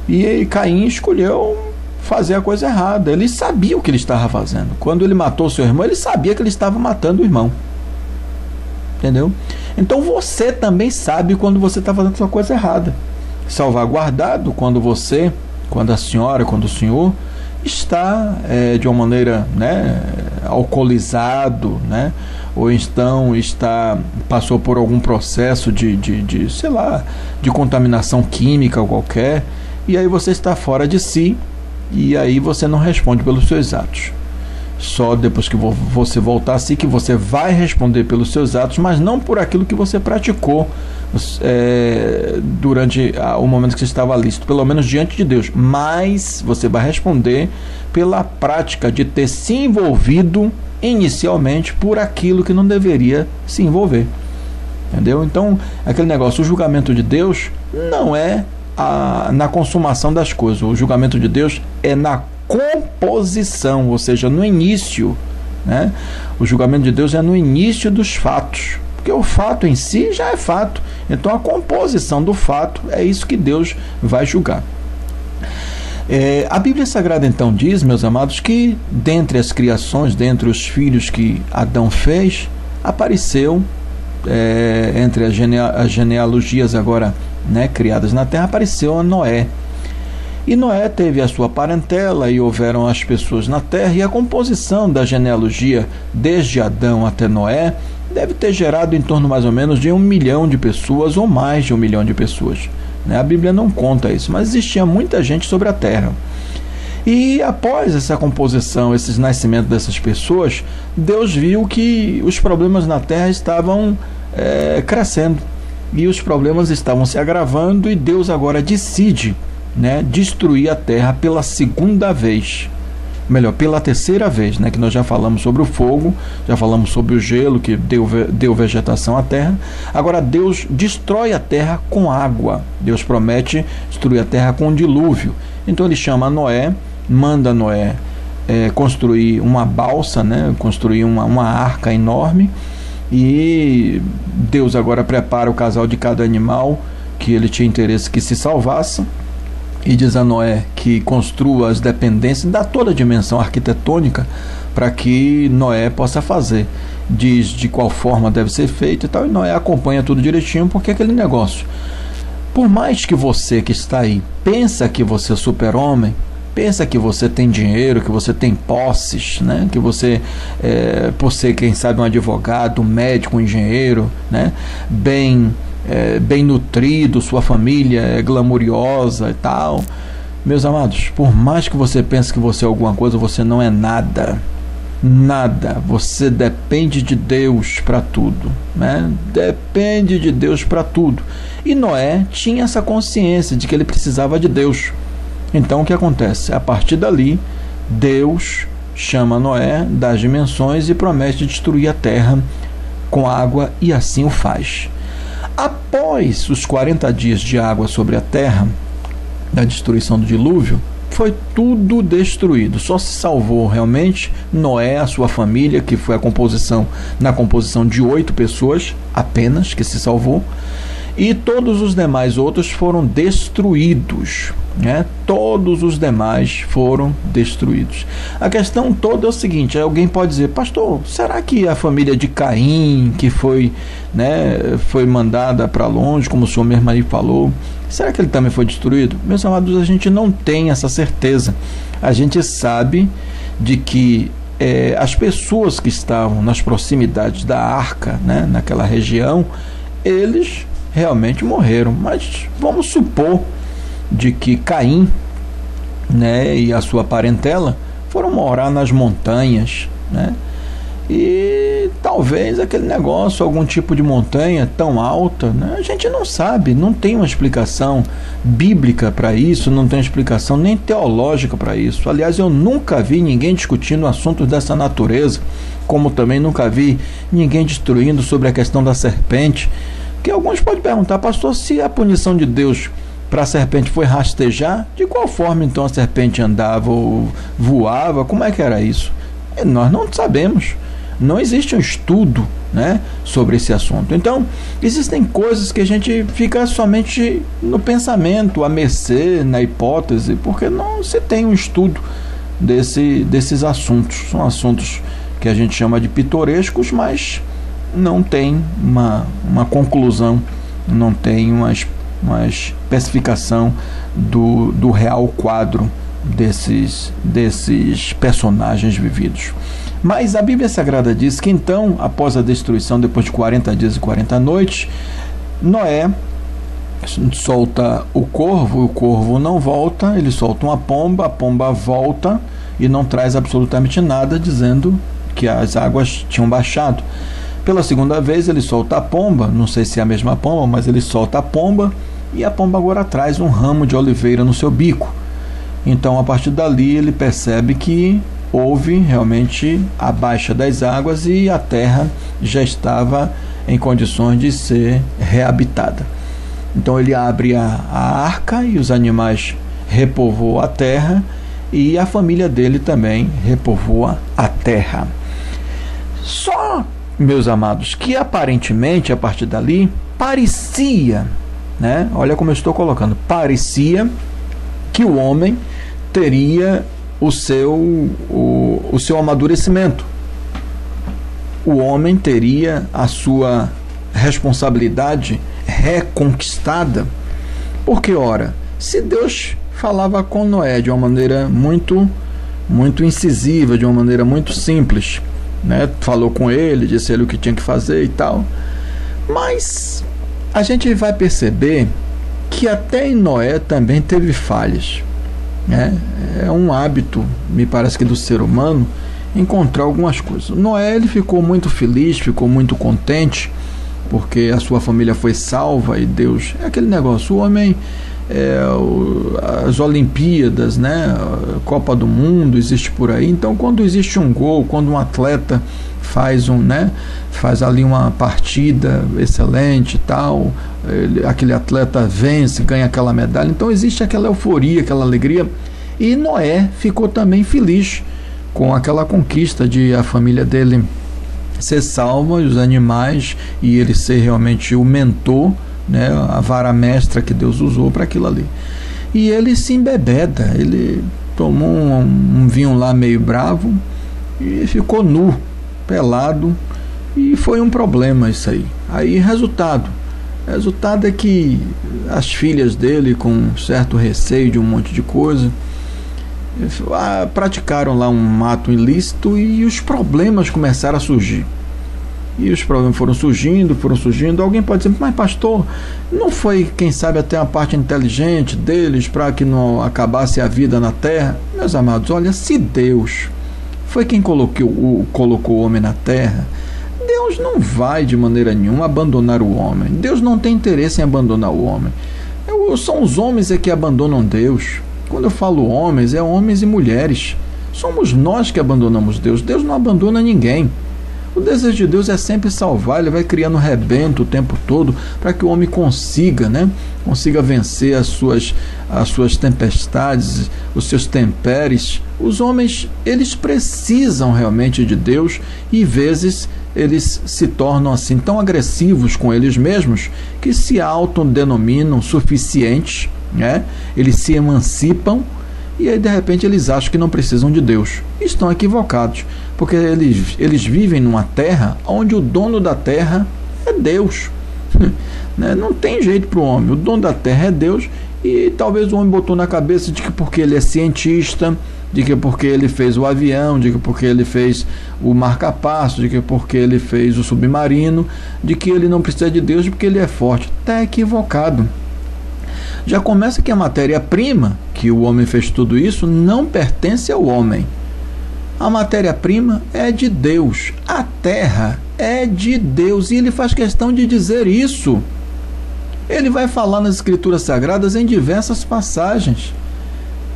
[SPEAKER 1] E Caim escolheu fazer a coisa errada. Ele sabia o que ele estava fazendo. Quando ele matou seu irmão, ele sabia que ele estava matando o irmão. Entendeu? Então você também sabe quando você está fazendo sua coisa errada. Salvaguardado quando a senhora, quando o senhor está de uma maneira, né, alcoolizado, né, ou então passou por algum processo sei lá, de contaminação química qualquer, e aí você está fora de si, e aí você não responde pelos seus atos. Só depois que você voltar a si que você vai responder pelos seus atos, mas não por aquilo que você praticou durante o momento que você estava lícito, pelo menos diante de Deus. Mas você vai responder pela prática de ter se envolvido inicialmente por aquilo que não deveria se envolver. Entendeu? Então, aquele negócio, o julgamento de Deus não é na consumação das coisas. O julgamento de Deus é na composição, ou seja, no início, né? O julgamento de Deus é no início dos fatos, porque o fato em si já é fato. Então a composição do fato é isso que Deus vai julgar. A Bíblia Sagrada então diz, meus amados, que dentre as criações, dentre os filhos que Adão fez, apareceu entre as genealogias agora, né, criadas na terra, apareceu a Noé. E Noé teve a sua parentela e houveram as pessoas na terra, e a composição da genealogia desde Adão até Noé deve ter gerado em torno mais ou menos de 1 milhão de pessoas ou mais de 1 milhão de pessoas. A Bíblia não conta isso, mas existia muita gente sobre a terra. E após essa composição, esses nascimentos dessas pessoas, Deus viu que os problemas na terra estavam crescendo e os problemas estavam se agravando, e Deus agora decide, né, destruir a terra pela segunda vez, melhor, pela terceira vez, né, que nós já falamos sobre o fogo, já falamos sobre o gelo que deu vegetação à terra. Agora Deus destrói a terra com água. Deus promete destruir a terra com um dilúvio. Então ele chama Noé, manda Noé construir uma balsa, né, construir uma arca enorme, e Deus agora prepara o casal de cada animal que ele tinha interesse que se salvasse, e diz a Noé que construa as dependências, dá toda a dimensão arquitetônica para que Noé possa fazer. Diz de qual forma deve ser feito e tal, e Noé acompanha tudo direitinho, porque aquele negócio, por mais que você que está aí pensa que você é super-homem, pensa que você tem dinheiro, que você tem posses, né? Que você, por ser, quem sabe, um advogado, um médico, um engenheiro, né? Bem nutrido, sua família é glamourosa e tal. Meus amados, por mais que você pense que você é alguma coisa, você não é nada. Nada. Você depende de Deus para tudo, né? Depende de Deus para tudo. E Noé tinha essa consciência de que ele precisava de Deus. Então o que acontece? A partir dali, Deus chama Noé das dimensões e promete destruir a terra com água, e assim o faz. Após os 40 dias de água sobre a terra, da destruição do dilúvio, foi tudo destruído. Só se salvou realmente Noé, a sua família, que foi na composição de 8 pessoas apenas, que se salvou. E todos os demais outros foram destruídos, né? Todos os demais foram destruídos. A questão toda é o seguinte: alguém pode dizer, pastor, será que a família de Caim, que foi mandada para longe, como o senhor mesmo aí falou, será que ele também foi destruído? Meus amados, a gente não tem essa certeza. A gente sabe de que as pessoas que estavam nas proximidades da arca, né, naquela região, eles realmente morreram. Mas vamos supor de que Caim, né, e a sua parentela foram morar nas montanhas, né? E talvez aquele negócio, algum tipo de montanha tão alta, né? A gente não sabe, não tem uma explicação bíblica para isso, não tem explicação nem teológica para isso. Aliás, eu nunca vi ninguém discutindo assuntos dessa natureza, como também nunca vi ninguém destruindo sobre a questão da serpente. Que alguns podem perguntar, pastor, se a punição de Deus para a serpente foi rastejar, de qual forma então a serpente andava ou voava? Como é que era isso? E nós não sabemos. Não existe um estudo, né, sobre esse assunto. Então, existem coisas que a gente fica somente no pensamento, à mercê, na hipótese, porque não se tem um estudo desses assuntos. São assuntos que a gente chama de pitorescos, mas não tem uma conclusão, não tem uma especificação do real quadro desses personagens vividos. Mas a Bíblia Sagrada diz que então, após a destruição, depois de 40 dias e 40 noites, Noé solta o corvo não volta, ele solta uma pomba, a pomba volta e não traz absolutamente nada, dizendo que as águas tinham baixado. Pela segunda vez ele solta a pomba, não sei se é a mesma pomba, mas ele solta a pomba, e a pomba agora traz um ramo de oliveira no seu bico. Então, a partir dali, ele percebe que houve realmente a baixa das águas e a terra já estava em condições de ser reabitada. Então, ele abre a arca e os animais repovoam a terra, e a família dele também repovoa a terra. Só, meus amados, que aparentemente, a partir dali, parecia, né? Olha como eu estou colocando, parecia que o homem teria o seu amadurecimento. O homem teria a sua responsabilidade reconquistada. Porque, ora, se Deus falava com Noé de uma maneira muito incisiva, de uma maneira muito simples, né? Falou com ele, disse ele o que tinha que fazer e tal, mas a gente vai perceber que até em Noé também teve falhas, né? É um hábito, me parece que do ser humano, encontrar algumas coisas. Noé, ele ficou muito feliz, ficou muito contente, porque a sua família foi salva, e Deus, é aquele negócio, o homem, as Olimpíadas, né? Copa do Mundo existe por aí. Então, quando existe um gol, quando um atleta faz ali uma partida excelente e tal, aquele atleta vence, ganha aquela medalha, então existe aquela euforia, aquela alegria. E Noé ficou também feliz com aquela conquista de a família dele ser salva, os animais, e ele ser realmente o mentor, né, a vara mestra que Deus usou para aquilo ali. E ele se embebeda, ele tomou um vinho lá meio bravo e ficou nu, pelado, e foi um problema isso aí. Aí resultado é que as filhas dele, com certo receio de um monte de coisa, praticaram lá um ato ilícito, e os problemas começaram a surgir. E os problemas foram surgindo. Alguém pode dizer, mas pastor, não foi, quem sabe, até a parte inteligente deles para que não acabasse a vida na terra? Meus amados, olha, se Deus foi quem colocou o homem na terra, Deus não vai de maneira nenhuma abandonar o homem. Deus não tem interesse em abandonar o homem. São os homens que abandonam Deus. Quando eu falo homens, é homens e mulheres. Somos nós que abandonamos Deus. Deus não abandona ninguém. O desejo de Deus é sempre salvar. Ele vai criando rebento o tempo todo para que o homem consiga vencer as suas tempestades, os seus temperes. Os homens, eles precisam realmente de Deus, e vezes eles se tornam assim tão agressivos com eles mesmos que se autodenominam suficientes, né? Eles se emancipam, e aí de repente eles acham que não precisam de Deus. Estão equivocados, porque eles vivem numa terra onde o dono da terra é Deus. Né? Não tem jeito para o homem, o dono da terra é Deus, e talvez o homem botou na cabeça de que porque ele é cientista, de que porque ele fez o avião, de que porque ele fez o marca-passo, de que porque ele fez o submarino, de que ele não precisa de Deus porque ele é forte. Está equivocado. Já começa que a matéria-prima, que o homem fez tudo isso, não pertence ao homem. A matéria-prima é de Deus. A terra é de Deus. E ele faz questão de dizer isso. Ele vai falar nas Escrituras Sagradas em diversas passagens.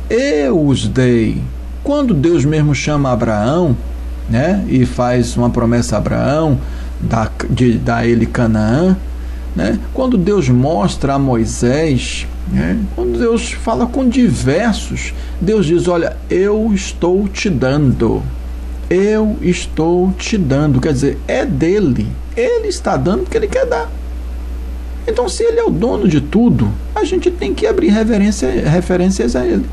[SPEAKER 1] Eu os dei. Quando Deus mesmo chama Abraão, né, e faz uma promessa a Abraão, de dar a ele Canaã, né? Quando Deus mostra a Moisés, né? Quando Deus fala com diversos, Deus diz, olha, eu estou te dando. eu estou te dando. Quer dizer, é dele. Ele está dando porque ele quer dar. Então, se ele é o dono de tudo, a gente tem que abrir referências a ele.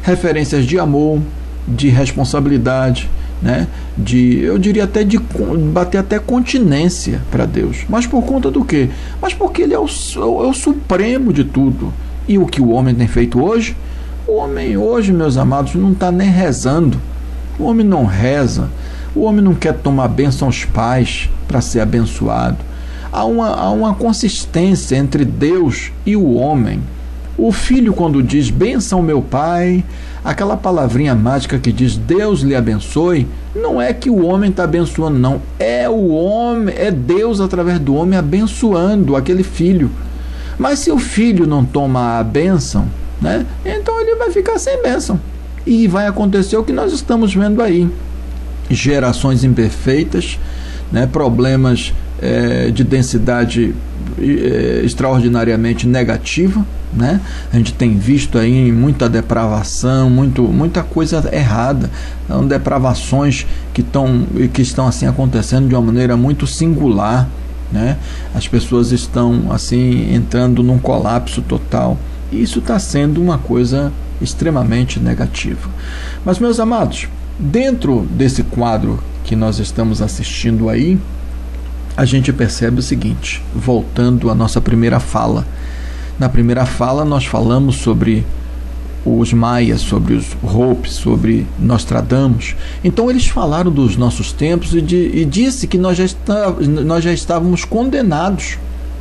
[SPEAKER 1] Referências de amor, de responsabilidade, né? Eu diria até de bater até continência para Deus. Mas por conta do quê? Mas porque ele é o supremo de tudo. E o que o homem tem feito hoje? O homem hoje, meus amados, não está nem rezando. O homem não reza. O homem não quer tomar bênção aos pais para ser abençoado. Há uma consistência entre Deus e o homem. O filho, quando diz benção meu pai, aquela palavrinha mágica que diz Deus lhe abençoe, não é que o homem está abençoando, não. É o homem, é Deus através do homem abençoando aquele filho. Mas se o filho não toma a bênção, né, então ele vai ficar sem bênção. E vai acontecer o que nós estamos vendo aí. Gerações imperfeitas, né, problemas de densidade extraordinariamente negativa, né? A gente tem visto aí muita depravação, muita coisa errada. São depravações que estão assim acontecendo de uma maneira muito singular, né? As pessoas estão assim entrando num colapso total. E isso está sendo uma coisa extremamente negativa. Mas, meus amados, dentro desse quadro que nós estamos assistindo aí, a gente percebe o seguinte, voltando à nossa primeira fala. Na primeira fala nós falamos sobre os maias, sobre os Hopis, sobre Nostradamus. Então eles falaram dos nossos tempos e disse que nós já estávamos condenados,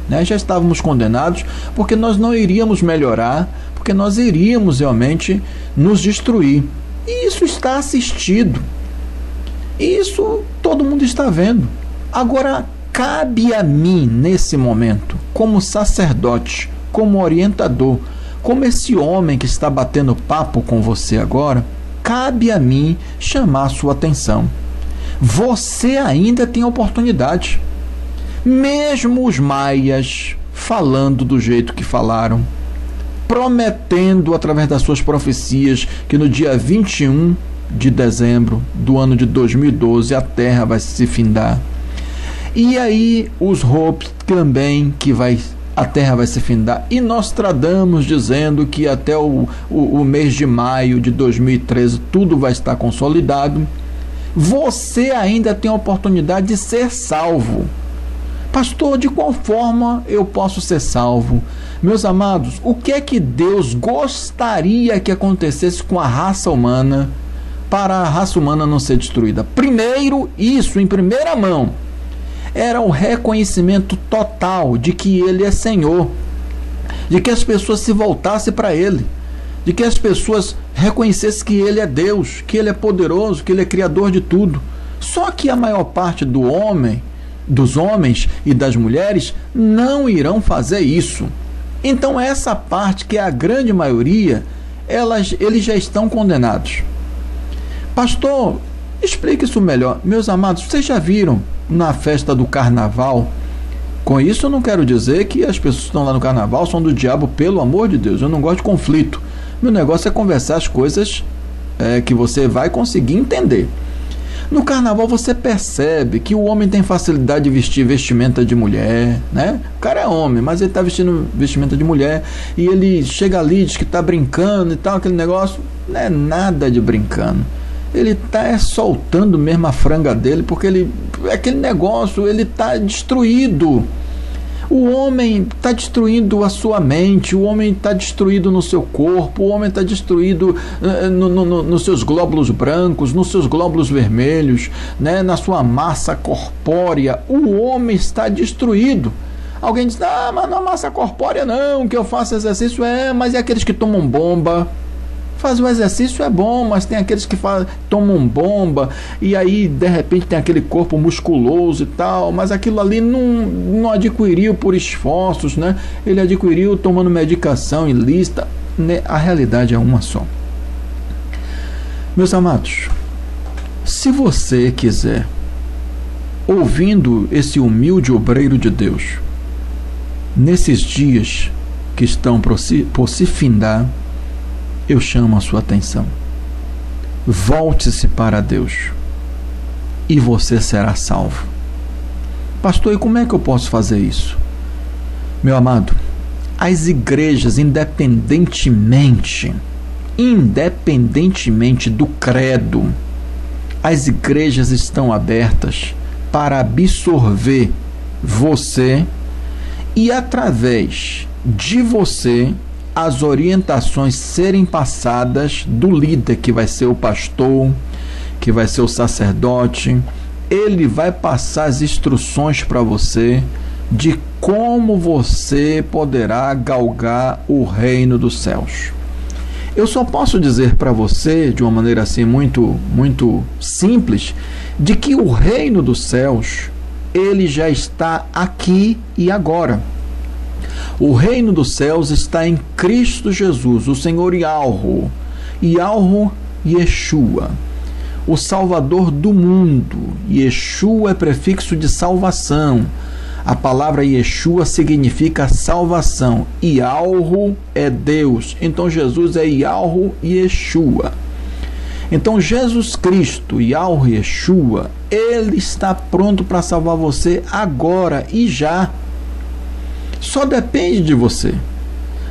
[SPEAKER 1] né? Já estávamos condenados porque nós não iríamos melhorar, porque nós iríamos realmente nos destruir. E isso está assistido. Isso todo mundo está vendo. Agora, cabe a mim, nesse momento, como sacerdote, como orientador, como esse homem que está batendo papo com você agora, cabe a mim chamar a sua atenção. Você ainda tem oportunidade. Mesmo os maias falando do jeito que falaram, prometendo através das suas profecias que no dia 21 de dezembro do ano de 2012 a Terra vai se findar. E aí os Hopis também a Terra vai se findar. E Nostradamus dizendo que até o mês de maio de 2013 tudo vai estar consolidado. Você ainda tem a oportunidade de ser salvo. Pastor, de qual forma eu posso ser salvo? Meus amados, o que é que Deus gostaria que acontecesse com a raça humana para a raça humana não ser destruída? Primeiro, isso em primeira mão, era o reconhecimento total de que Ele é Senhor, de que as pessoas se voltassem para Ele, de que as pessoas reconhecessem que Ele é Deus, que Ele é poderoso, que Ele é Criador de tudo. Só que a maior parte dos homens e das mulheres não irão fazer isso. Então essa parte, que é a grande maioria, eles já estão condenados. Pastor, explique isso melhor. Meus amados, vocês já viram na festa do carnaval? Com isso eu não quero dizer que as pessoas que estão lá no carnaval são do diabo, pelo amor de Deus. Eu não gosto de conflito. Meu negócio é conversar as coisas que você vai conseguir entender. No carnaval você percebe que o homem tem facilidade de vestir vestimenta de mulher, né? O cara é homem, mas ele está vestindo vestimenta de mulher e ele chega ali, diz que está brincando e tal, aquele negócio. Não é nada de brincando. Ele está soltando mesmo a franga dele, porque aquele negócio, ele está destruído. O homem está destruindo a sua mente, o homem está destruído no seu corpo, o homem está destruído nos seus glóbulos brancos, nos seus glóbulos vermelhos, né, na sua massa corpórea. O homem está destruído. Alguém diz, mas na massa corpórea não, que eu faço exercício. Mas é aqueles que tomam bomba. Fazer o exercício é bom, mas tem aqueles que tomam bomba e aí de repente tem aquele corpo musculoso e tal, mas aquilo ali não adquiriu por esforços, né? Ele adquiriu tomando medicação ilícita, né? A realidade é uma só. Meus amados, se você quiser, ouvindo esse humilde obreiro de Deus, nesses dias que estão por se findar, eu chamo a sua atenção. Volte-se para Deus. e você será salvo. Pastor, e como é que eu posso fazer isso? Meu amado, as igrejas, independentemente do credo, as igrejas estão abertas para absorver você e, através de você, as orientações serem passadas do líder, que vai ser o pastor, que vai ser o sacerdote. Ele vai passar as instruções para você de como você poderá galgar o reino dos céus. Eu só posso dizer para você, de uma maneira assim muito simples, de que o reino dos céus, ele já está aqui e agora. O reino dos céus está em Cristo Jesus, o Senhor Yahweh, Yeshua, o Salvador do mundo. Yeshua é prefixo de salvação. A palavra Yeshua significa salvação. Yahweh é Deus. Então Jesus é Yahweh Yeshua. Então Jesus Cristo, Yahweh Yeshua, ele está pronto para salvar você agora e já. Só depende de você.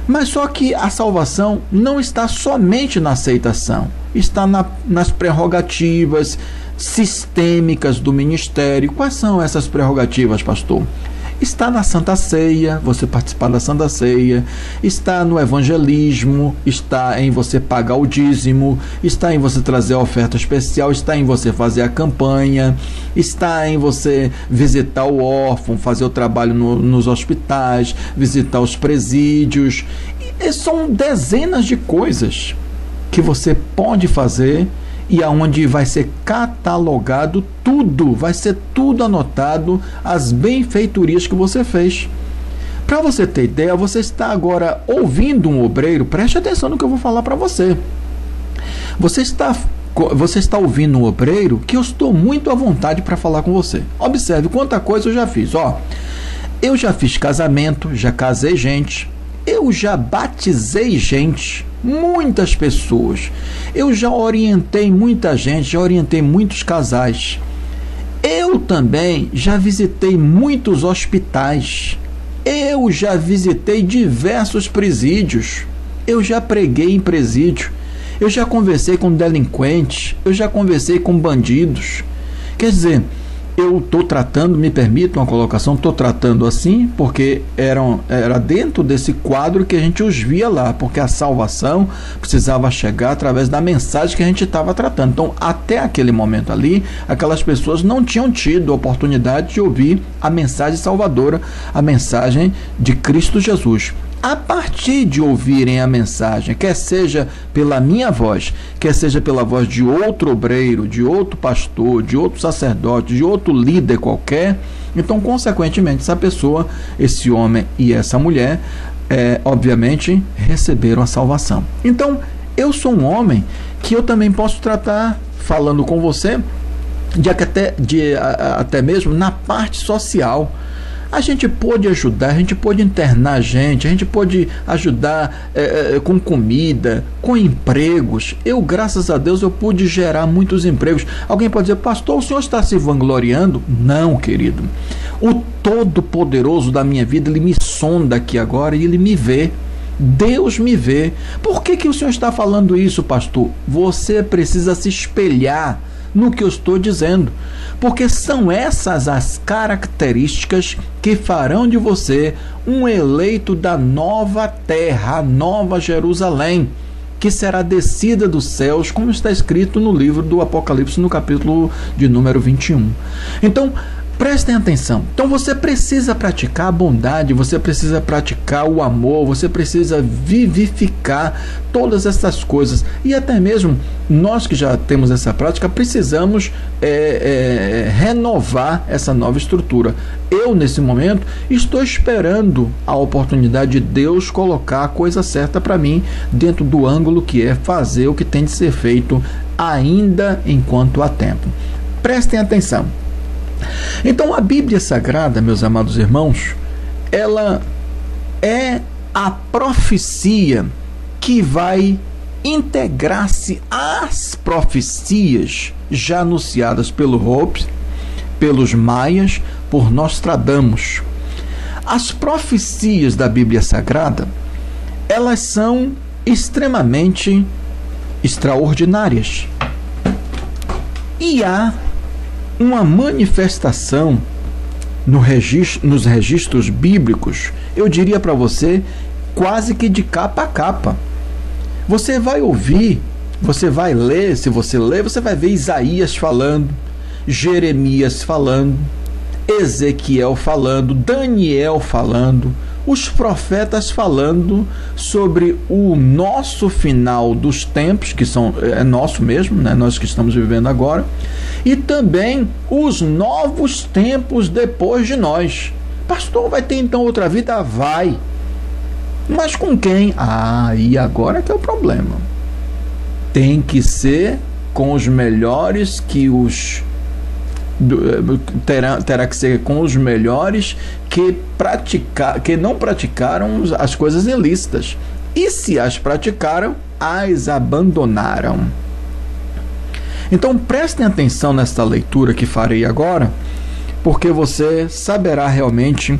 [SPEAKER 1] Mas só que a salvação não está somente na aceitação, está nas prerrogativas sistêmicas do ministério. Quais são essas prerrogativas, pastor? Está na Santa Ceia, você participar da Santa Ceia, está no evangelismo, está em você pagar o dízimo, está em você trazer a oferta especial, está em você fazer a campanha, está em você visitar o órfão, fazer o trabalho nos hospitais, visitar os presídios. E são dezenas de coisas que você pode fazer e aonde vai ser catalogado tudo, vai ser tudo anotado, as benfeitorias que você fez. Para você ter ideia, você está agora ouvindo um obreiro, preste atenção no que eu vou falar para você. Você está ouvindo um obreiro que eu estou muito à vontade para falar com você. Observe quanta coisa eu já fiz. Eu já fiz casamento, já casei gente, eu já batizei gente, muitas pessoas. Eu já orientei muita gente, já orientei muitos casais. Eu também já visitei muitos hospitais. Eu já visitei diversos presídios. Eu já preguei em presídio. Eu já conversei com delinquentes. Eu já conversei com bandidos. Quer dizer, eu estou tratando, me permita uma colocação, estou tratando assim porque era dentro desse quadro que a gente os via lá, porque a salvação precisava chegar através da mensagem que a gente estava tratando. Então, até aquele momento ali, aquelas pessoas não tinham tido a oportunidade de ouvir a mensagem salvadora, a mensagem de Cristo Jesus. A partir de ouvirem a mensagem, quer seja pela minha voz, quer seja pela voz de outro obreiro, de outro pastor, de outro sacerdote, de outro líder qualquer, então, consequentemente, essa pessoa, esse homem e essa mulher, obviamente, receberam a salvação. Então, eu sou um homem que eu também posso tratar, falando com você, até mesmo na parte social. A gente pode ajudar, a gente pode internar a gente pode ajudar com comida, com empregos. Graças a Deus, eu pude gerar muitos empregos. Alguém pode dizer, pastor, o senhor está se vangloriando? Não, querido. O Todo-Poderoso da minha vida, ele me sonda aqui agora e ele me vê. Deus me vê. Por que o senhor está falando isso, pastor? Você precisa se espelhar no que eu estou dizendo, porque são essas as características que farão de você um eleito da nova terra, a nova Jerusalém, que será descida dos céus, como está escrito no livro do Apocalipse, no capítulo de número 21. Então, prestem atenção. Então você precisa praticar a bondade, você precisa praticar o amor, você precisa vivificar todas essas coisas. E até mesmo nós que já temos essa prática, precisamos renovar essa nova estrutura. Eu, nesse momento, estou esperando a oportunidade de Deus colocar a coisa certa para mim, dentro do ângulo que é fazer o que tem de ser feito ainda enquanto há tempo. Prestem atenção. Então, a Bíblia Sagrada, meus amados irmãos, ela é a profecia que vai integrasse às profecias já anunciadas pelo Hobbes, pelos maias, por Nostradamus. As profecias da Bíblia Sagrada, elas são extremamente extraordinárias. E há uma manifestação nos registros bíblicos, eu diria para você, quase que de capa a capa. Você vai ouvir, você vai ler, se você ler, você vai ver Isaías falando, Jeremias falando, Ezequiel falando, Daniel falando, os profetas falando sobre o nosso final dos tempos, que é nosso mesmo, né? Nós que estamos vivendo agora, e também os novos tempos depois de nós. Pastor, vai ter então outra vida? Vai. Mas com quem? E agora que é o problema. Tem que ser com os melhores terá que ser com os melhores que não praticaram as coisas ilícitas. E se as praticaram, as abandonaram. Então prestem atenção nesta leitura que farei agora, porque você saberá realmente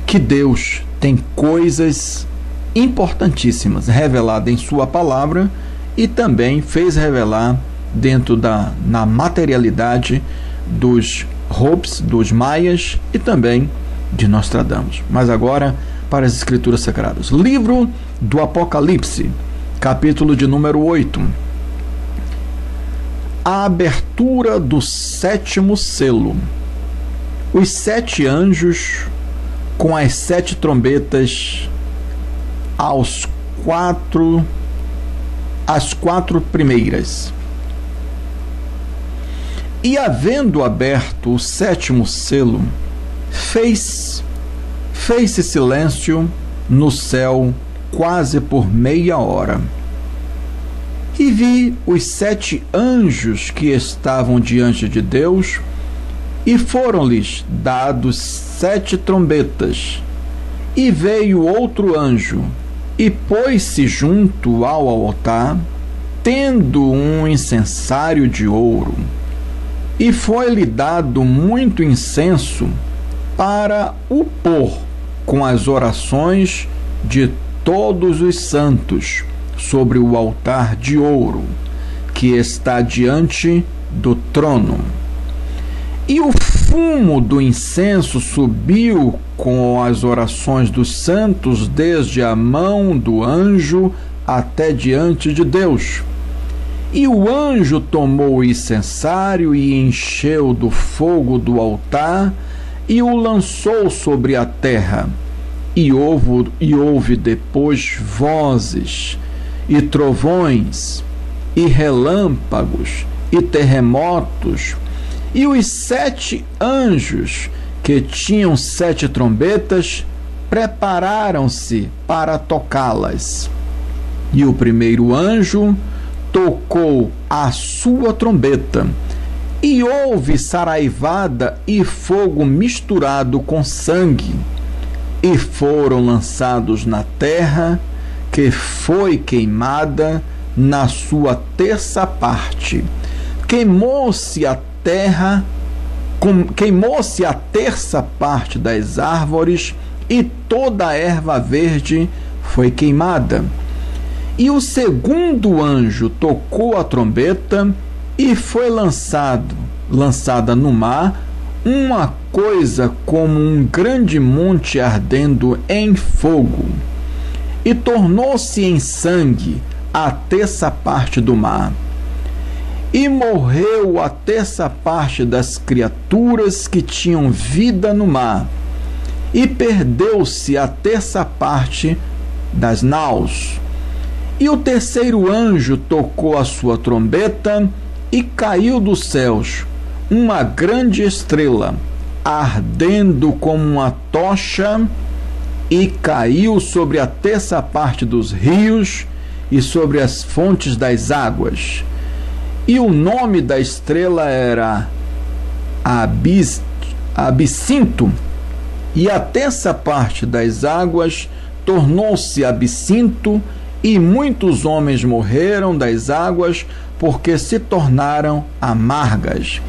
[SPEAKER 1] que Deus tem coisas importantíssimas reveladas em sua palavra e também fez revelar na materialidade dos Hobbes, dos maias e também de Nostradamus. Mas agora para as Escrituras Sagradas. Livro do Apocalipse, capítulo de número 8. A abertura do 7º selo. Os 7 anjos com as 7 trombetas as 4 primeiras. E havendo aberto o 7º selo, fez-se silêncio no céu quase por meia hora. E vi os 7 anjos que estavam diante de Deus, e foram-lhes dados 7 trombetas. E veio outro anjo, e pôs-se junto ao altar, tendo um incensário de ouro. E foi-lhe dado muito incenso para o pôr com as orações de todos os santos sobre o altar de ouro que está diante do trono. E o fumo do incenso subiu com as orações dos santos desde a mão do anjo até diante de Deus. E o anjo tomou o incensário e encheu do fogo do altar e o lançou sobre a terra. E houve depois vozes e trovões e relâmpagos e terremotos. E os 7 anjos que tinham 7 trombetas prepararam-se para tocá-las. E o primeiro anjo tocou a sua trombeta, e houve saraivada e fogo misturado com sangue, e foram lançados na terra, que foi queimada na sua terça parte. Queimou-se a terça parte das árvores, e toda a erva verde foi queimada. E o segundo anjo tocou a trombeta, e foi lançada no mar uma coisa como um grande monte ardendo em fogo, e tornou-se em sangue a terça parte do mar. E morreu a terça parte das criaturas que tinham vida no mar, e perdeu-se a terça parte das naus. E o terceiro anjo tocou a sua trombeta, e caiu dos céus uma grande estrela, ardendo como uma tocha, e caiu sobre a terça parte dos rios e sobre as fontes das águas. E o nome da estrela era Absinto, e a terça parte das águas tornou-se absinto, e muitos homens morreram das águas, porque se tornaram amargas.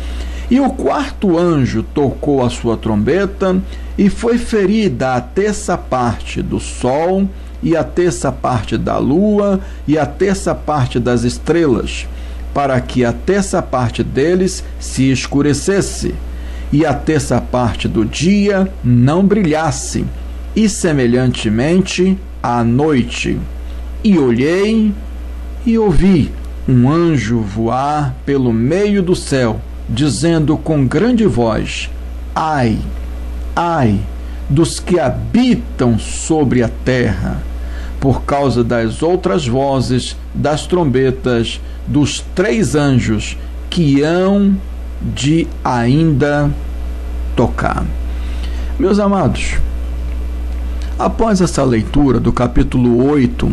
[SPEAKER 1] E o quarto anjo tocou a sua trombeta, e foi ferida a terça parte do sol, e a terça parte da lua, e a terça parte das estrelas, para que a terça parte deles se escurecesse, e a terça parte do dia não brilhasse, e semelhantemente à noite. E olhei e ouvi um anjo voar pelo meio do céu, dizendo com grande voz: Ai, ai, dos que habitam sobre a terra, por causa das outras vozes das trombetas dos 3 anjos que hão de ainda tocar. Meus amados, após essa leitura do capítulo 8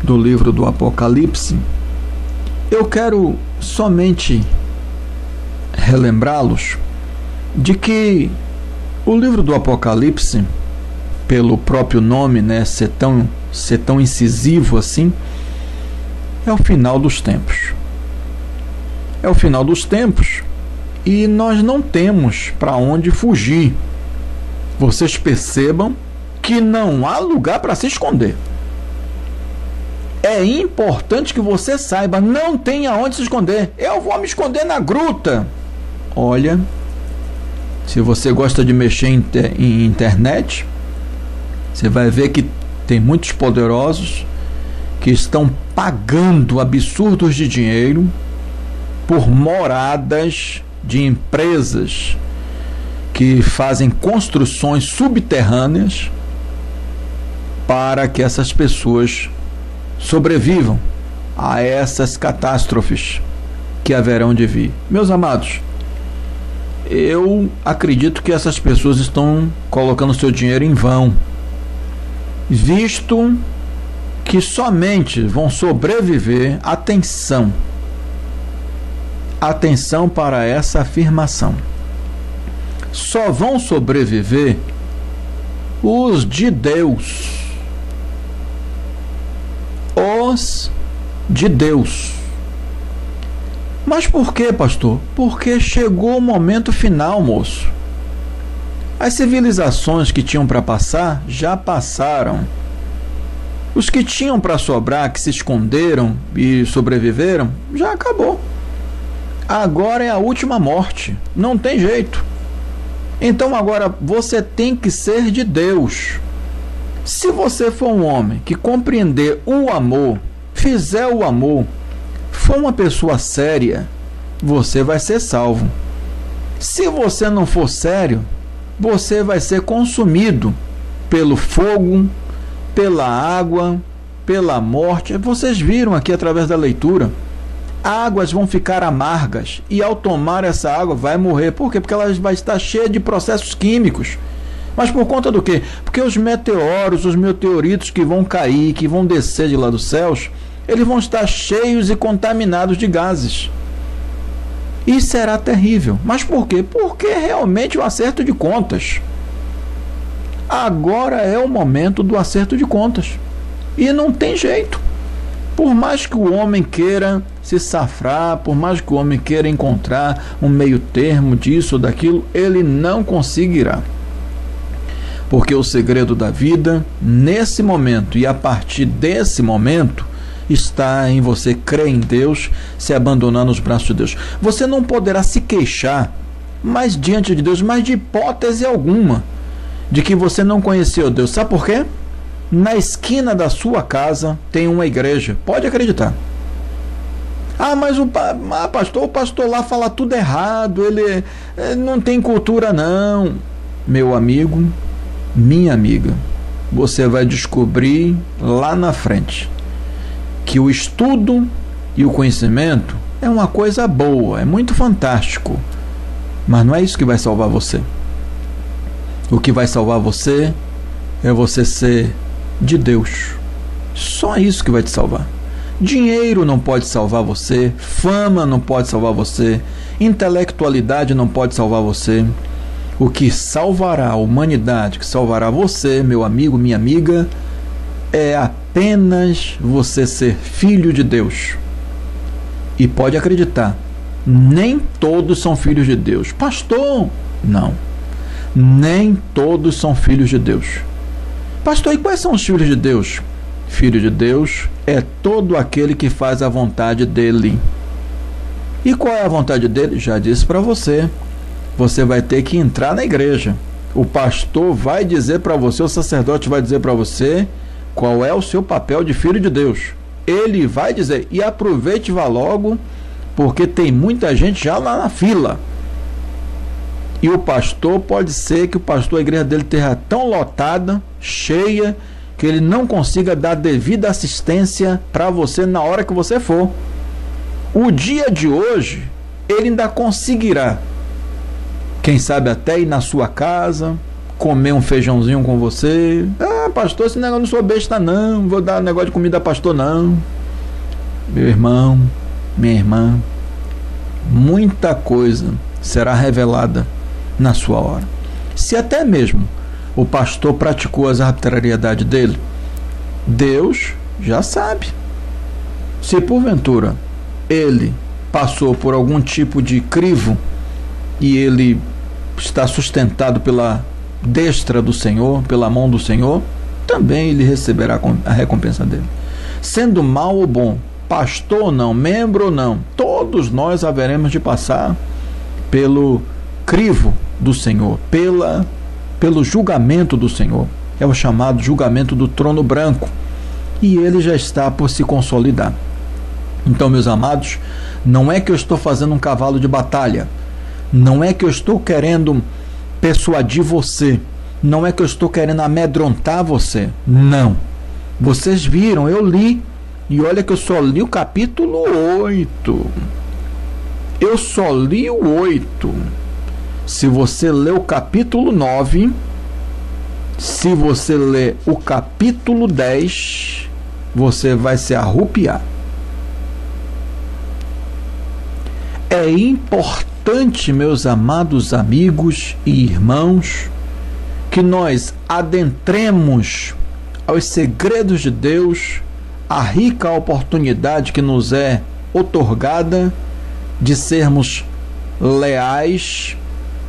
[SPEAKER 1] do livro do Apocalipse, eu quero somente relembrá-los de que o livro do Apocalipse, pelo próprio nome, ser tão incisivo assim, é o final dos tempos. É o final dos tempos e nós não temos para onde fugir. Vocês percebam que não há lugar para se esconder. É importante que você saiba, não tem aonde se esconder. Eu vou me esconder na gruta. Olha, se você gosta de mexer em internet, você vai ver que tem muitos poderosos que estão pagando absurdos de dinheiro por moradas de empresas que fazem construções subterrâneas para que essas pessoas sobrevivam a essas catástrofes que haverão de vir. Meus amados, eu acredito que essas pessoas estão colocando seu dinheiro em vão, visto que somente vão sobreviver, atenção para essa afirmação, só vão sobreviver os de Deus. Os de Deus. Mas por quê, pastor? Porque chegou o momento final, moço. As civilizações que tinham para passar, já passaram. Os que tinham para sobrar, que se esconderam e sobreviveram, já acabou. Agora é a última morte. Não tem jeito. Então agora você tem que ser de Deus. Se você for um homem que compreender o amor, fizer o amor, for uma pessoa séria, você vai ser salvo. Se você não for sério, você vai ser consumido pelo fogo, pela água, pela morte. Vocês viram aqui através da leitura. Águas vão ficar amargas e ao tomar essa água vai morrer. Por quê? Porque ela vai estar cheia de processos químicos. Mas por conta do quê? Porque os meteoros, os meteoritos que vão cair, que vão descer de lá dos céus, eles vão estar cheios e contaminados de gases. E será terrível. Mas por quê? Porque realmente o acerto de contas. Agora é o momento do acerto de contas. E não tem jeito. Por mais que o homem queira se safrar, por mais que o homem queira encontrar um meio termo disso ou daquilo, ele não conseguirá. Porque o segredo da vida, nesse momento e a partir desse momento, está em você crer em Deus, se abandonar nos braços de Deus. Você não poderá se queixar mais diante de Deus, mas de hipótese alguma, de que você não conheceu Deus. Sabe por quê? Na esquina da sua casa tem uma igreja. Pode acreditar. Mas o pastor lá fala tudo errado, ele não tem cultura não. Meu amigo, minha amiga, você vai descobrir lá na frente que o estudo e o conhecimento é uma coisa boa, é muito fantástico, mas não é isso que vai salvar você. O que vai salvar você é você ser de Deus. Só isso que vai te salvar. Dinheiro não pode salvar você, fama não pode salvar você, intelectualidade não pode salvar você. O que salvará a humanidade, que salvará você, meu amigo, minha amiga, é apenas você ser filho de Deus. E pode acreditar, nem todos são filhos de Deus. Pastor, não. Nem todos são filhos de Deus. Pastor, e quais são os filhos de Deus? Filho de Deus é todo aquele que faz a vontade dele. E qual é a vontade dele? Já disse para você. Você vai ter que entrar na igreja. O pastor vai dizer para você, o sacerdote vai dizer para você qual é o seu papel de filho de Deus. Ele vai dizer, e aproveite e vá logo, porque tem muita gente já lá na fila. E o pastor, pode ser que a igreja dele esteja tão lotada, cheia, que ele não consiga dar devida assistência para você na hora que você for. O dia de hoje, ele ainda conseguirá, quem sabe até ir na sua casa, comer um feijãozinho com você. Ah, pastor, esse negócio não sou besta não, vou dar negócio de comida a pastor não. Meu irmão, minha irmã, muita coisa será revelada na sua hora. Se até mesmo o pastor praticou as arbitrariedades dele, Deus já sabe. Se porventura ele passou por algum tipo de crivo e ele está sustentado pela destra do Senhor, pela mão do Senhor, também ele receberá a recompensa dele. Sendo mal ou bom, pastor ou não, membro ou não, todos nós haveremos de passar pelo crivo do Senhor, pelo julgamento do Senhor. É o chamado julgamento do trono branco. E ele já está por se consolidar. Então, meus amados, não é que eu estou fazendo um cavalo de batalha. Não é que eu estou querendo persuadir você. Não é que eu estou querendo amedrontar você. Não. Vocês viram, eu li. E olha que eu só li o capítulo 8. Eu só li o 8. Se você ler o capítulo 9, se você ler o capítulo 10, você vai se arrupiar. É importante, meus amados amigos e irmãos, que nós adentremos aos segredos de Deus, a rica oportunidade que nos é outorgada de sermos leais,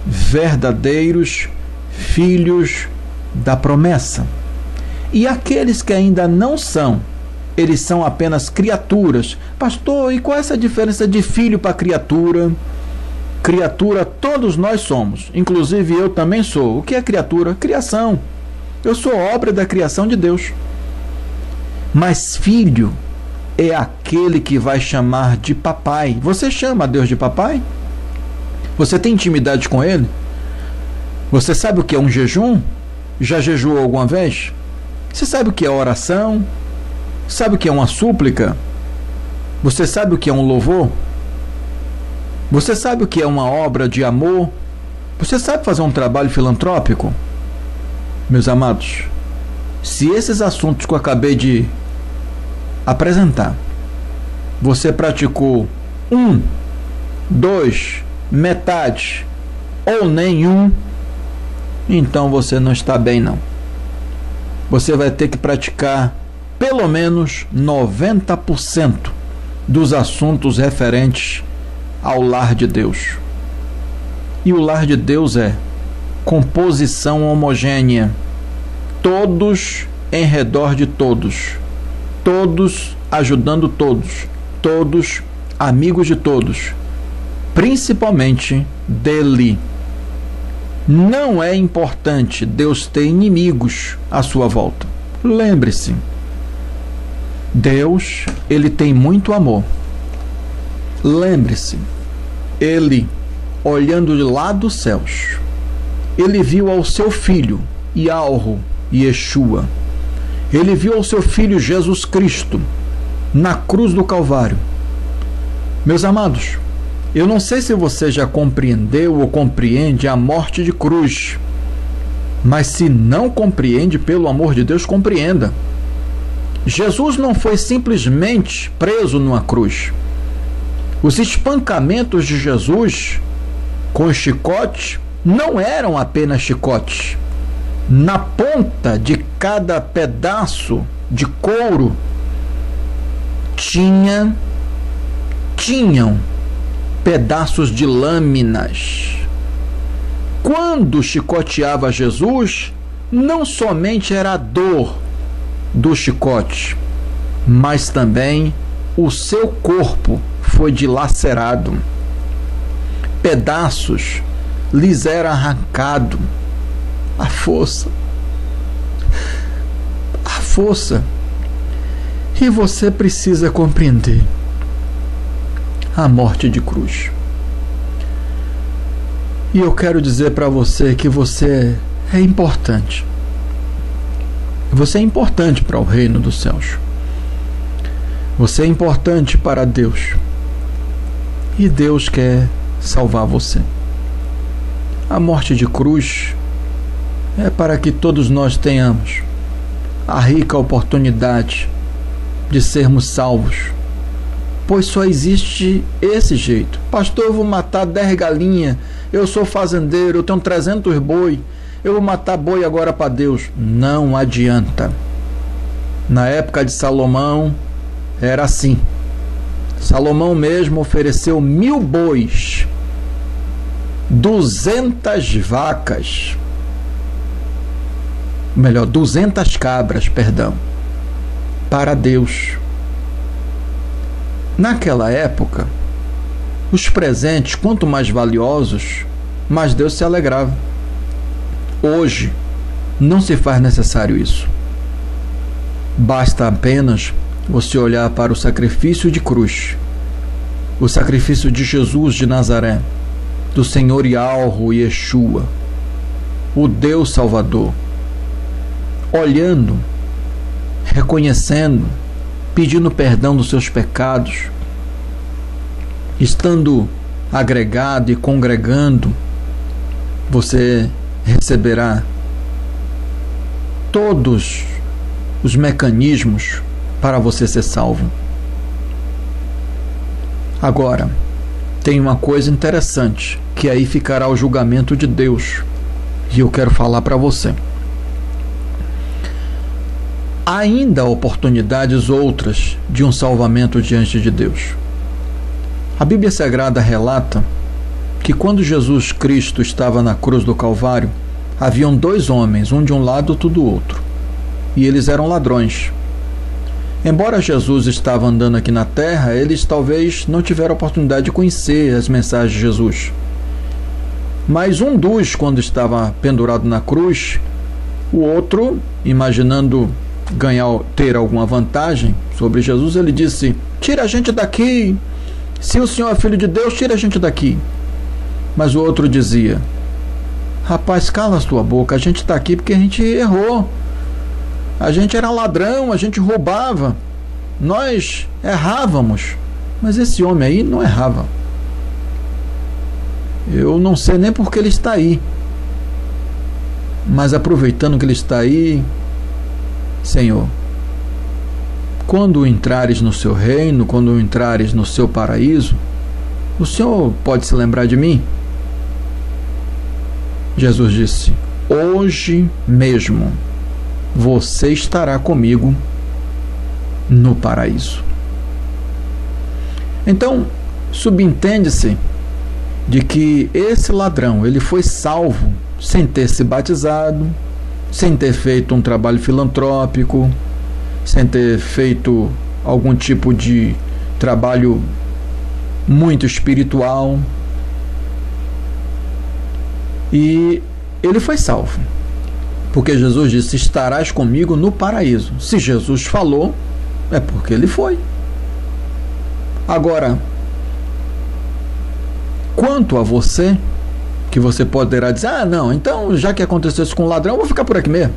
[SPEAKER 1] verdadeiros filhos da promessa. E aqueles que ainda não são, eles são apenas criaturas. Pastor, e qual é essa diferença de filho para criatura? Criatura todos nós somos, inclusive eu também sou. O que é criatura? Criação. Eu sou obra da criação de Deus. Mas filho é aquele que vai chamar de papai. Você chama a Deus de papai? Você tem intimidade com ele? Você sabe o que é um jejum? Já jejuou alguma vez? Você sabe o que é oração? Sabe o que é uma súplica? Você sabe o que é um louvor? Você sabe o que é uma obra de amor? Você sabe fazer um trabalho filantrópico? Meus amados, se esses assuntos que eu acabei de apresentar, você praticou 1, 2, metade ou nenhum, então você não está bem não. Você vai ter que praticar pelo menos 90% dos assuntos referentes ao lar de Deus. E o lar de Deus é composição homogênea, todos em redor de todos, todos ajudando todos, todos amigos de todos, principalmente dele. Não é importante Deus ter inimigos à sua volta. Lembre-se, Deus, ele tem muito amor. Lembre-se, ele, olhando de lá dos céus, ele viu ao seu filho, Yahweh, Yeshua. Ele viu ao seu filho Jesus Cristo na cruz do Calvário. Meus amados, eu não sei se você já compreendeu ou compreende a morte de cruz, mas se não compreende, pelo amor de Deus, compreenda. Jesus não foi simplesmente preso numa cruz. Os espancamentos de Jesus com chicote não eram apenas chicotes. Na ponta de cada pedaço de couro tinham pedaços de lâminas. Quando chicoteava Jesus, não somente era a dor do chicote, mas também o seu corpo foi dilacerado. Pedaços lhes era arrancado. A força. E você precisa compreender a morte de cruz. E eu quero dizer para você que você é importante. Você é importante para o reino dos céus. Você é importante para Deus. E Deus quer salvar você. A morte de cruz é para que todos nós tenhamos a rica oportunidade de sermos salvos. Pois só existe esse jeito. Pastor, eu vou matar 10 galinhas, eu sou fazendeiro, eu tenho 300 boi, eu vou matar boi agora para Deus. Não adianta. Na época de Salomão era assim. Salomão mesmo ofereceu 1000 bois, 200 vacas, 200 cabras, para Deus. Naquela época, os presentes, quanto mais valiosos, mais Deus se alegrava. Hoje, não se faz necessário isso. Basta apenas você olhar para o sacrifício de cruz, o sacrifício de Jesus de Nazaré, do Senhor Yahweh Yeshua, o Deus Salvador, olhando, reconhecendo, pedindo perdão dos seus pecados, estando agregado e congregando, você receberá todos os mecanismos para você ser salvo. Agora, tem uma coisa interessante, que aí ficará o julgamento de Deus, e eu quero falar para você. Há ainda oportunidades outras de um salvamento diante de Deus. A Bíblia Sagrada relata que quando Jesus Cristo estava na cruz do Calvário, haviam 2 homens, um de um lado, outro do outro, e eles eram ladrões. Embora Jesus estava andando aqui na terra, eles talvez não tiveram a oportunidade de conhecer as mensagens de Jesus. Mas um dos, quando estava pendurado na cruz, o outro, imaginando ter alguma vantagem sobre Jesus, ele disse: tira a gente daqui, se o Senhor é filho de Deus, tira a gente daqui. Mas o outro dizia: rapaz, cala a tua boca, a gente está aqui porque a gente errou, a gente era ladrão, a gente roubava, nós errávamos, mas esse homem aí não errava. Eu não sei nem porque ele está aí, mas aproveitando que ele está aí, Senhor, quando entrares no seu reino, quando entrares no seu paraíso, o Senhor pode se lembrar de mim? Jesus disse: hoje mesmo você estará comigo no paraíso. Então, subentende-se de que esse ladrão, ele foi salvo sem ter se batizado, sem ter feito um trabalho filantrópico, sem ter feito algum tipo de trabalho muito espiritual. E ele foi salvo, porque Jesus disse: estarás comigo no paraíso. Se Jesus falou, é porque ele foi. Agora, quanto a você, que você poderá dizer: ah, não, então já que aconteceu isso com o ladrão, eu vou ficar por aqui mesmo,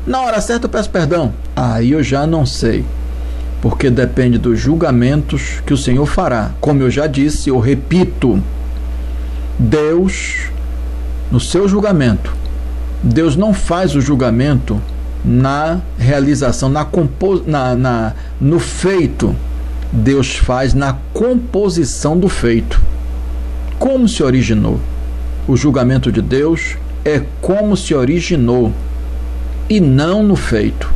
[SPEAKER 1] na hora certa eu peço perdão. Aí eu já não sei, porque depende dos julgamentos que o Senhor fará. Como eu já disse, eu repito, Deus, no seu julgamento, Deus não faz o julgamento na realização, no feito. Deus faz na composição do feito. Como se originou? O julgamento de Deus é como se originou, e não no feito.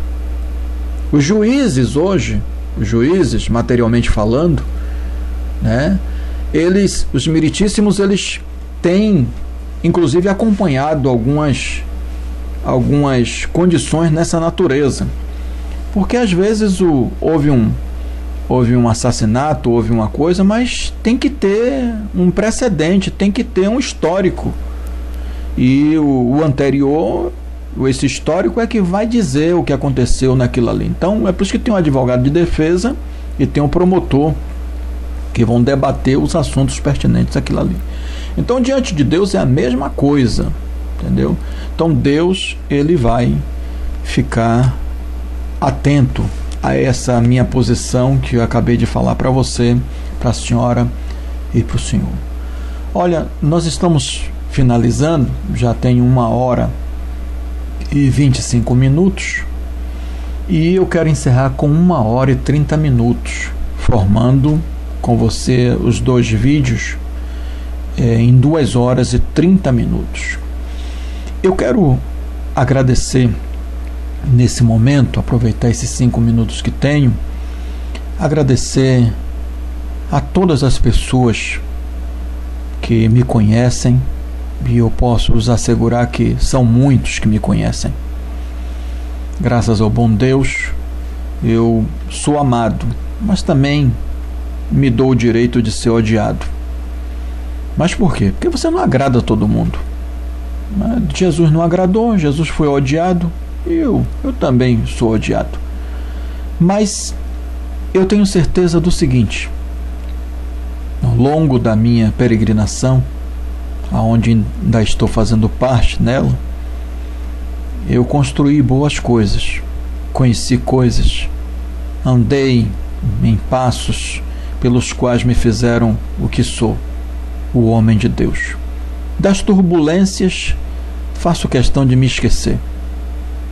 [SPEAKER 1] Os juízes hoje, materialmente falando, né, os meritíssimos, eles têm inclusive acompanhado algumas condições nessa natureza, porque às vezes houve um assassinato, houve uma coisa, mas tem que ter um precedente, tem que ter um histórico, e o anterior, esse histórico é que vai dizer o que aconteceu naquilo ali. Então é por isso que tem um advogado de defesa e tem um promotor que vão debater os assuntos pertinentes àquilo ali. Então, diante de Deus é a mesma coisa, entendeu? Então Deus, ele vai ficar atento a essa minha posição que eu acabei de falar para você, para a senhora e para o senhor. Olha, nós estamos finalizando, já tem 1h25, e eu quero encerrar com 1h30, formando com você os 2 vídeos em 2h30. Eu quero agradecer nesse momento, aproveitar esses 5 minutos que tenho, agradecer a todas as pessoas que me conhecem, e eu posso os assegurar que são muitos que me conhecem. Graças ao bom Deus, eu sou amado, mas também me dou o direito de ser odiado. Mas por quê? Porque você não agrada a todo mundo. Jesus não agradou, Jesus foi odiado, e eu também sou odiado. Mas eu tenho certeza do seguinte: ao longo da minha peregrinação, aonde ainda estou fazendo parte nela, eu construí boas coisas, conheci coisas, andei em passos pelos quais me fizeram o que sou, o homem de Deus. Das turbulências, faço questão de me esquecer.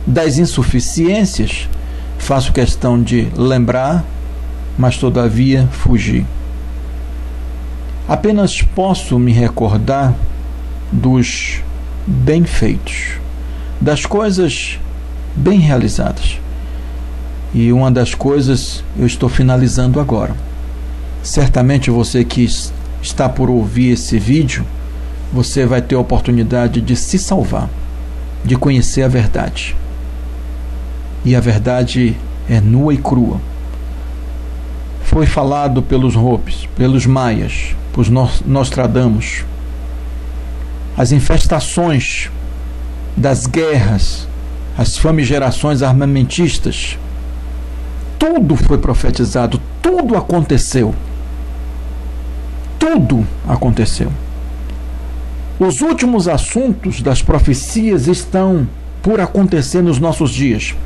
[SPEAKER 1] Das insuficiências, faço questão de lembrar, mas todavia fugir. Apenas posso me recordar dos bem feitos, das coisas bem realizadas. E uma das coisas eu estou finalizando agora. Certamente você que está por ouvir esse vídeo, você vai ter a oportunidade de se salvar, de conhecer a verdade. E a verdade é nua e crua. Foi falado pelos Hopis, pelos Maias, por Nostradamus. As infestações das guerras, as famigerações armamentistas, tudo foi profetizado, tudo aconteceu. Tudo aconteceu. Os últimos assuntos das profecias estão por acontecer nos nossos dias.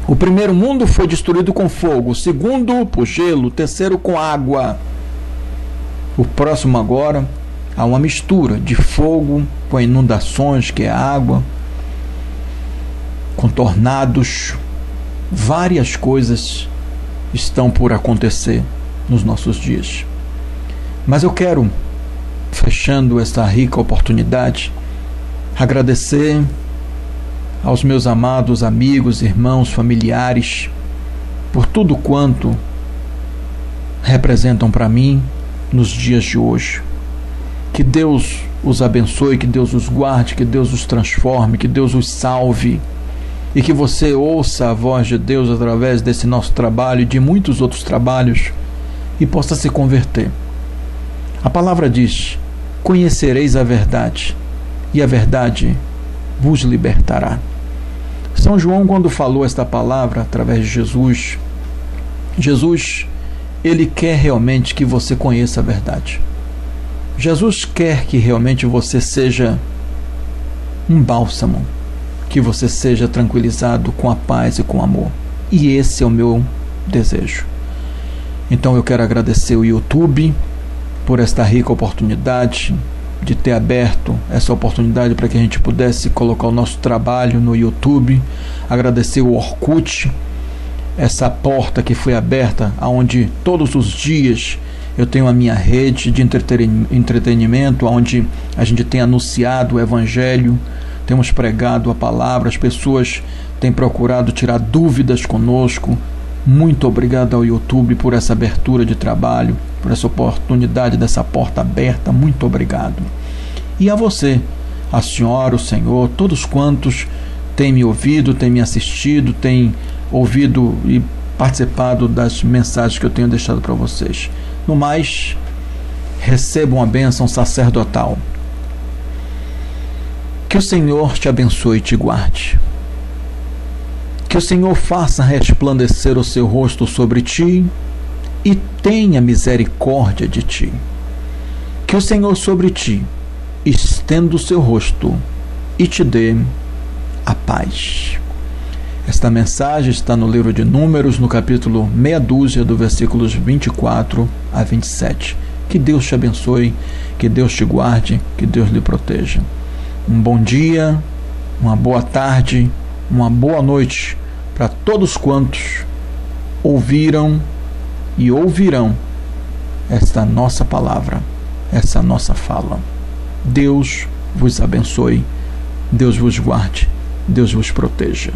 [SPEAKER 1] O primeiro mundo foi destruído com fogo, o segundo por gelo, o terceiro com água. O próximo agora há uma mistura de fogo com inundações, que é água, com tornados. Várias coisas estão por acontecer nos nossos dias. Mas eu quero, fechando esta rica oportunidade, agradecer aos meus amados amigos, irmãos, familiares, por tudo quanto representam para mim nos dias de hoje. Que Deus os abençoe, que Deus os guarde, que Deus os transforme, que Deus os salve, e que você ouça a voz de Deus através desse nosso trabalho e de muitos outros trabalhos e possa se converter. A palavra diz: conhecereis a verdade, e a verdade vos libertará. São João, quando falou esta palavra através de Jesus, ele quer realmente que você conheça a verdade. Jesus quer que realmente você seja um bálsamo, que você seja tranquilizado com a paz e com o amor. E esse é o meu desejo. Então eu quero agradecer o YouTube por esta rica oportunidade de ter aberto essa oportunidade para que a gente pudesse colocar o nosso trabalho no YouTube. Agradecer o Orkut, essa porta que foi aberta, onde todos os dias eu tenho a minha rede de entretenimento, onde a gente tem anunciado o Evangelho temos pregado a palavra, as pessoas têm procurado tirar dúvidas conosco. Muito obrigado ao YouTube por essa abertura de trabalho, por essa oportunidade dessa porta aberta. Muito obrigado. E a você, a senhora, o senhor, todos quantos têm me ouvido, têm me assistido, têm ouvido e participado das mensagens que eu tenho deixado para vocês. No mais, recebam a bênção sacerdotal. Que o Senhor te abençoe e te guarde. Que o Senhor faça resplandecer o seu rosto sobre ti e tenha misericórdia de ti. Que o Senhor sobre ti estenda o seu rosto e te dê a paz. Esta mensagem está no livro de Números, no capítulo meia dúzia, do versículos 24 a 27. Que Deus te abençoe, que Deus te guarde, que Deus lhe proteja. Um bom dia, uma boa tarde, uma boa noite para todos quantos ouviram e ouvirão esta nossa palavra, essa nossa fala. Deus vos abençoe, Deus vos guarde, Deus vos proteja.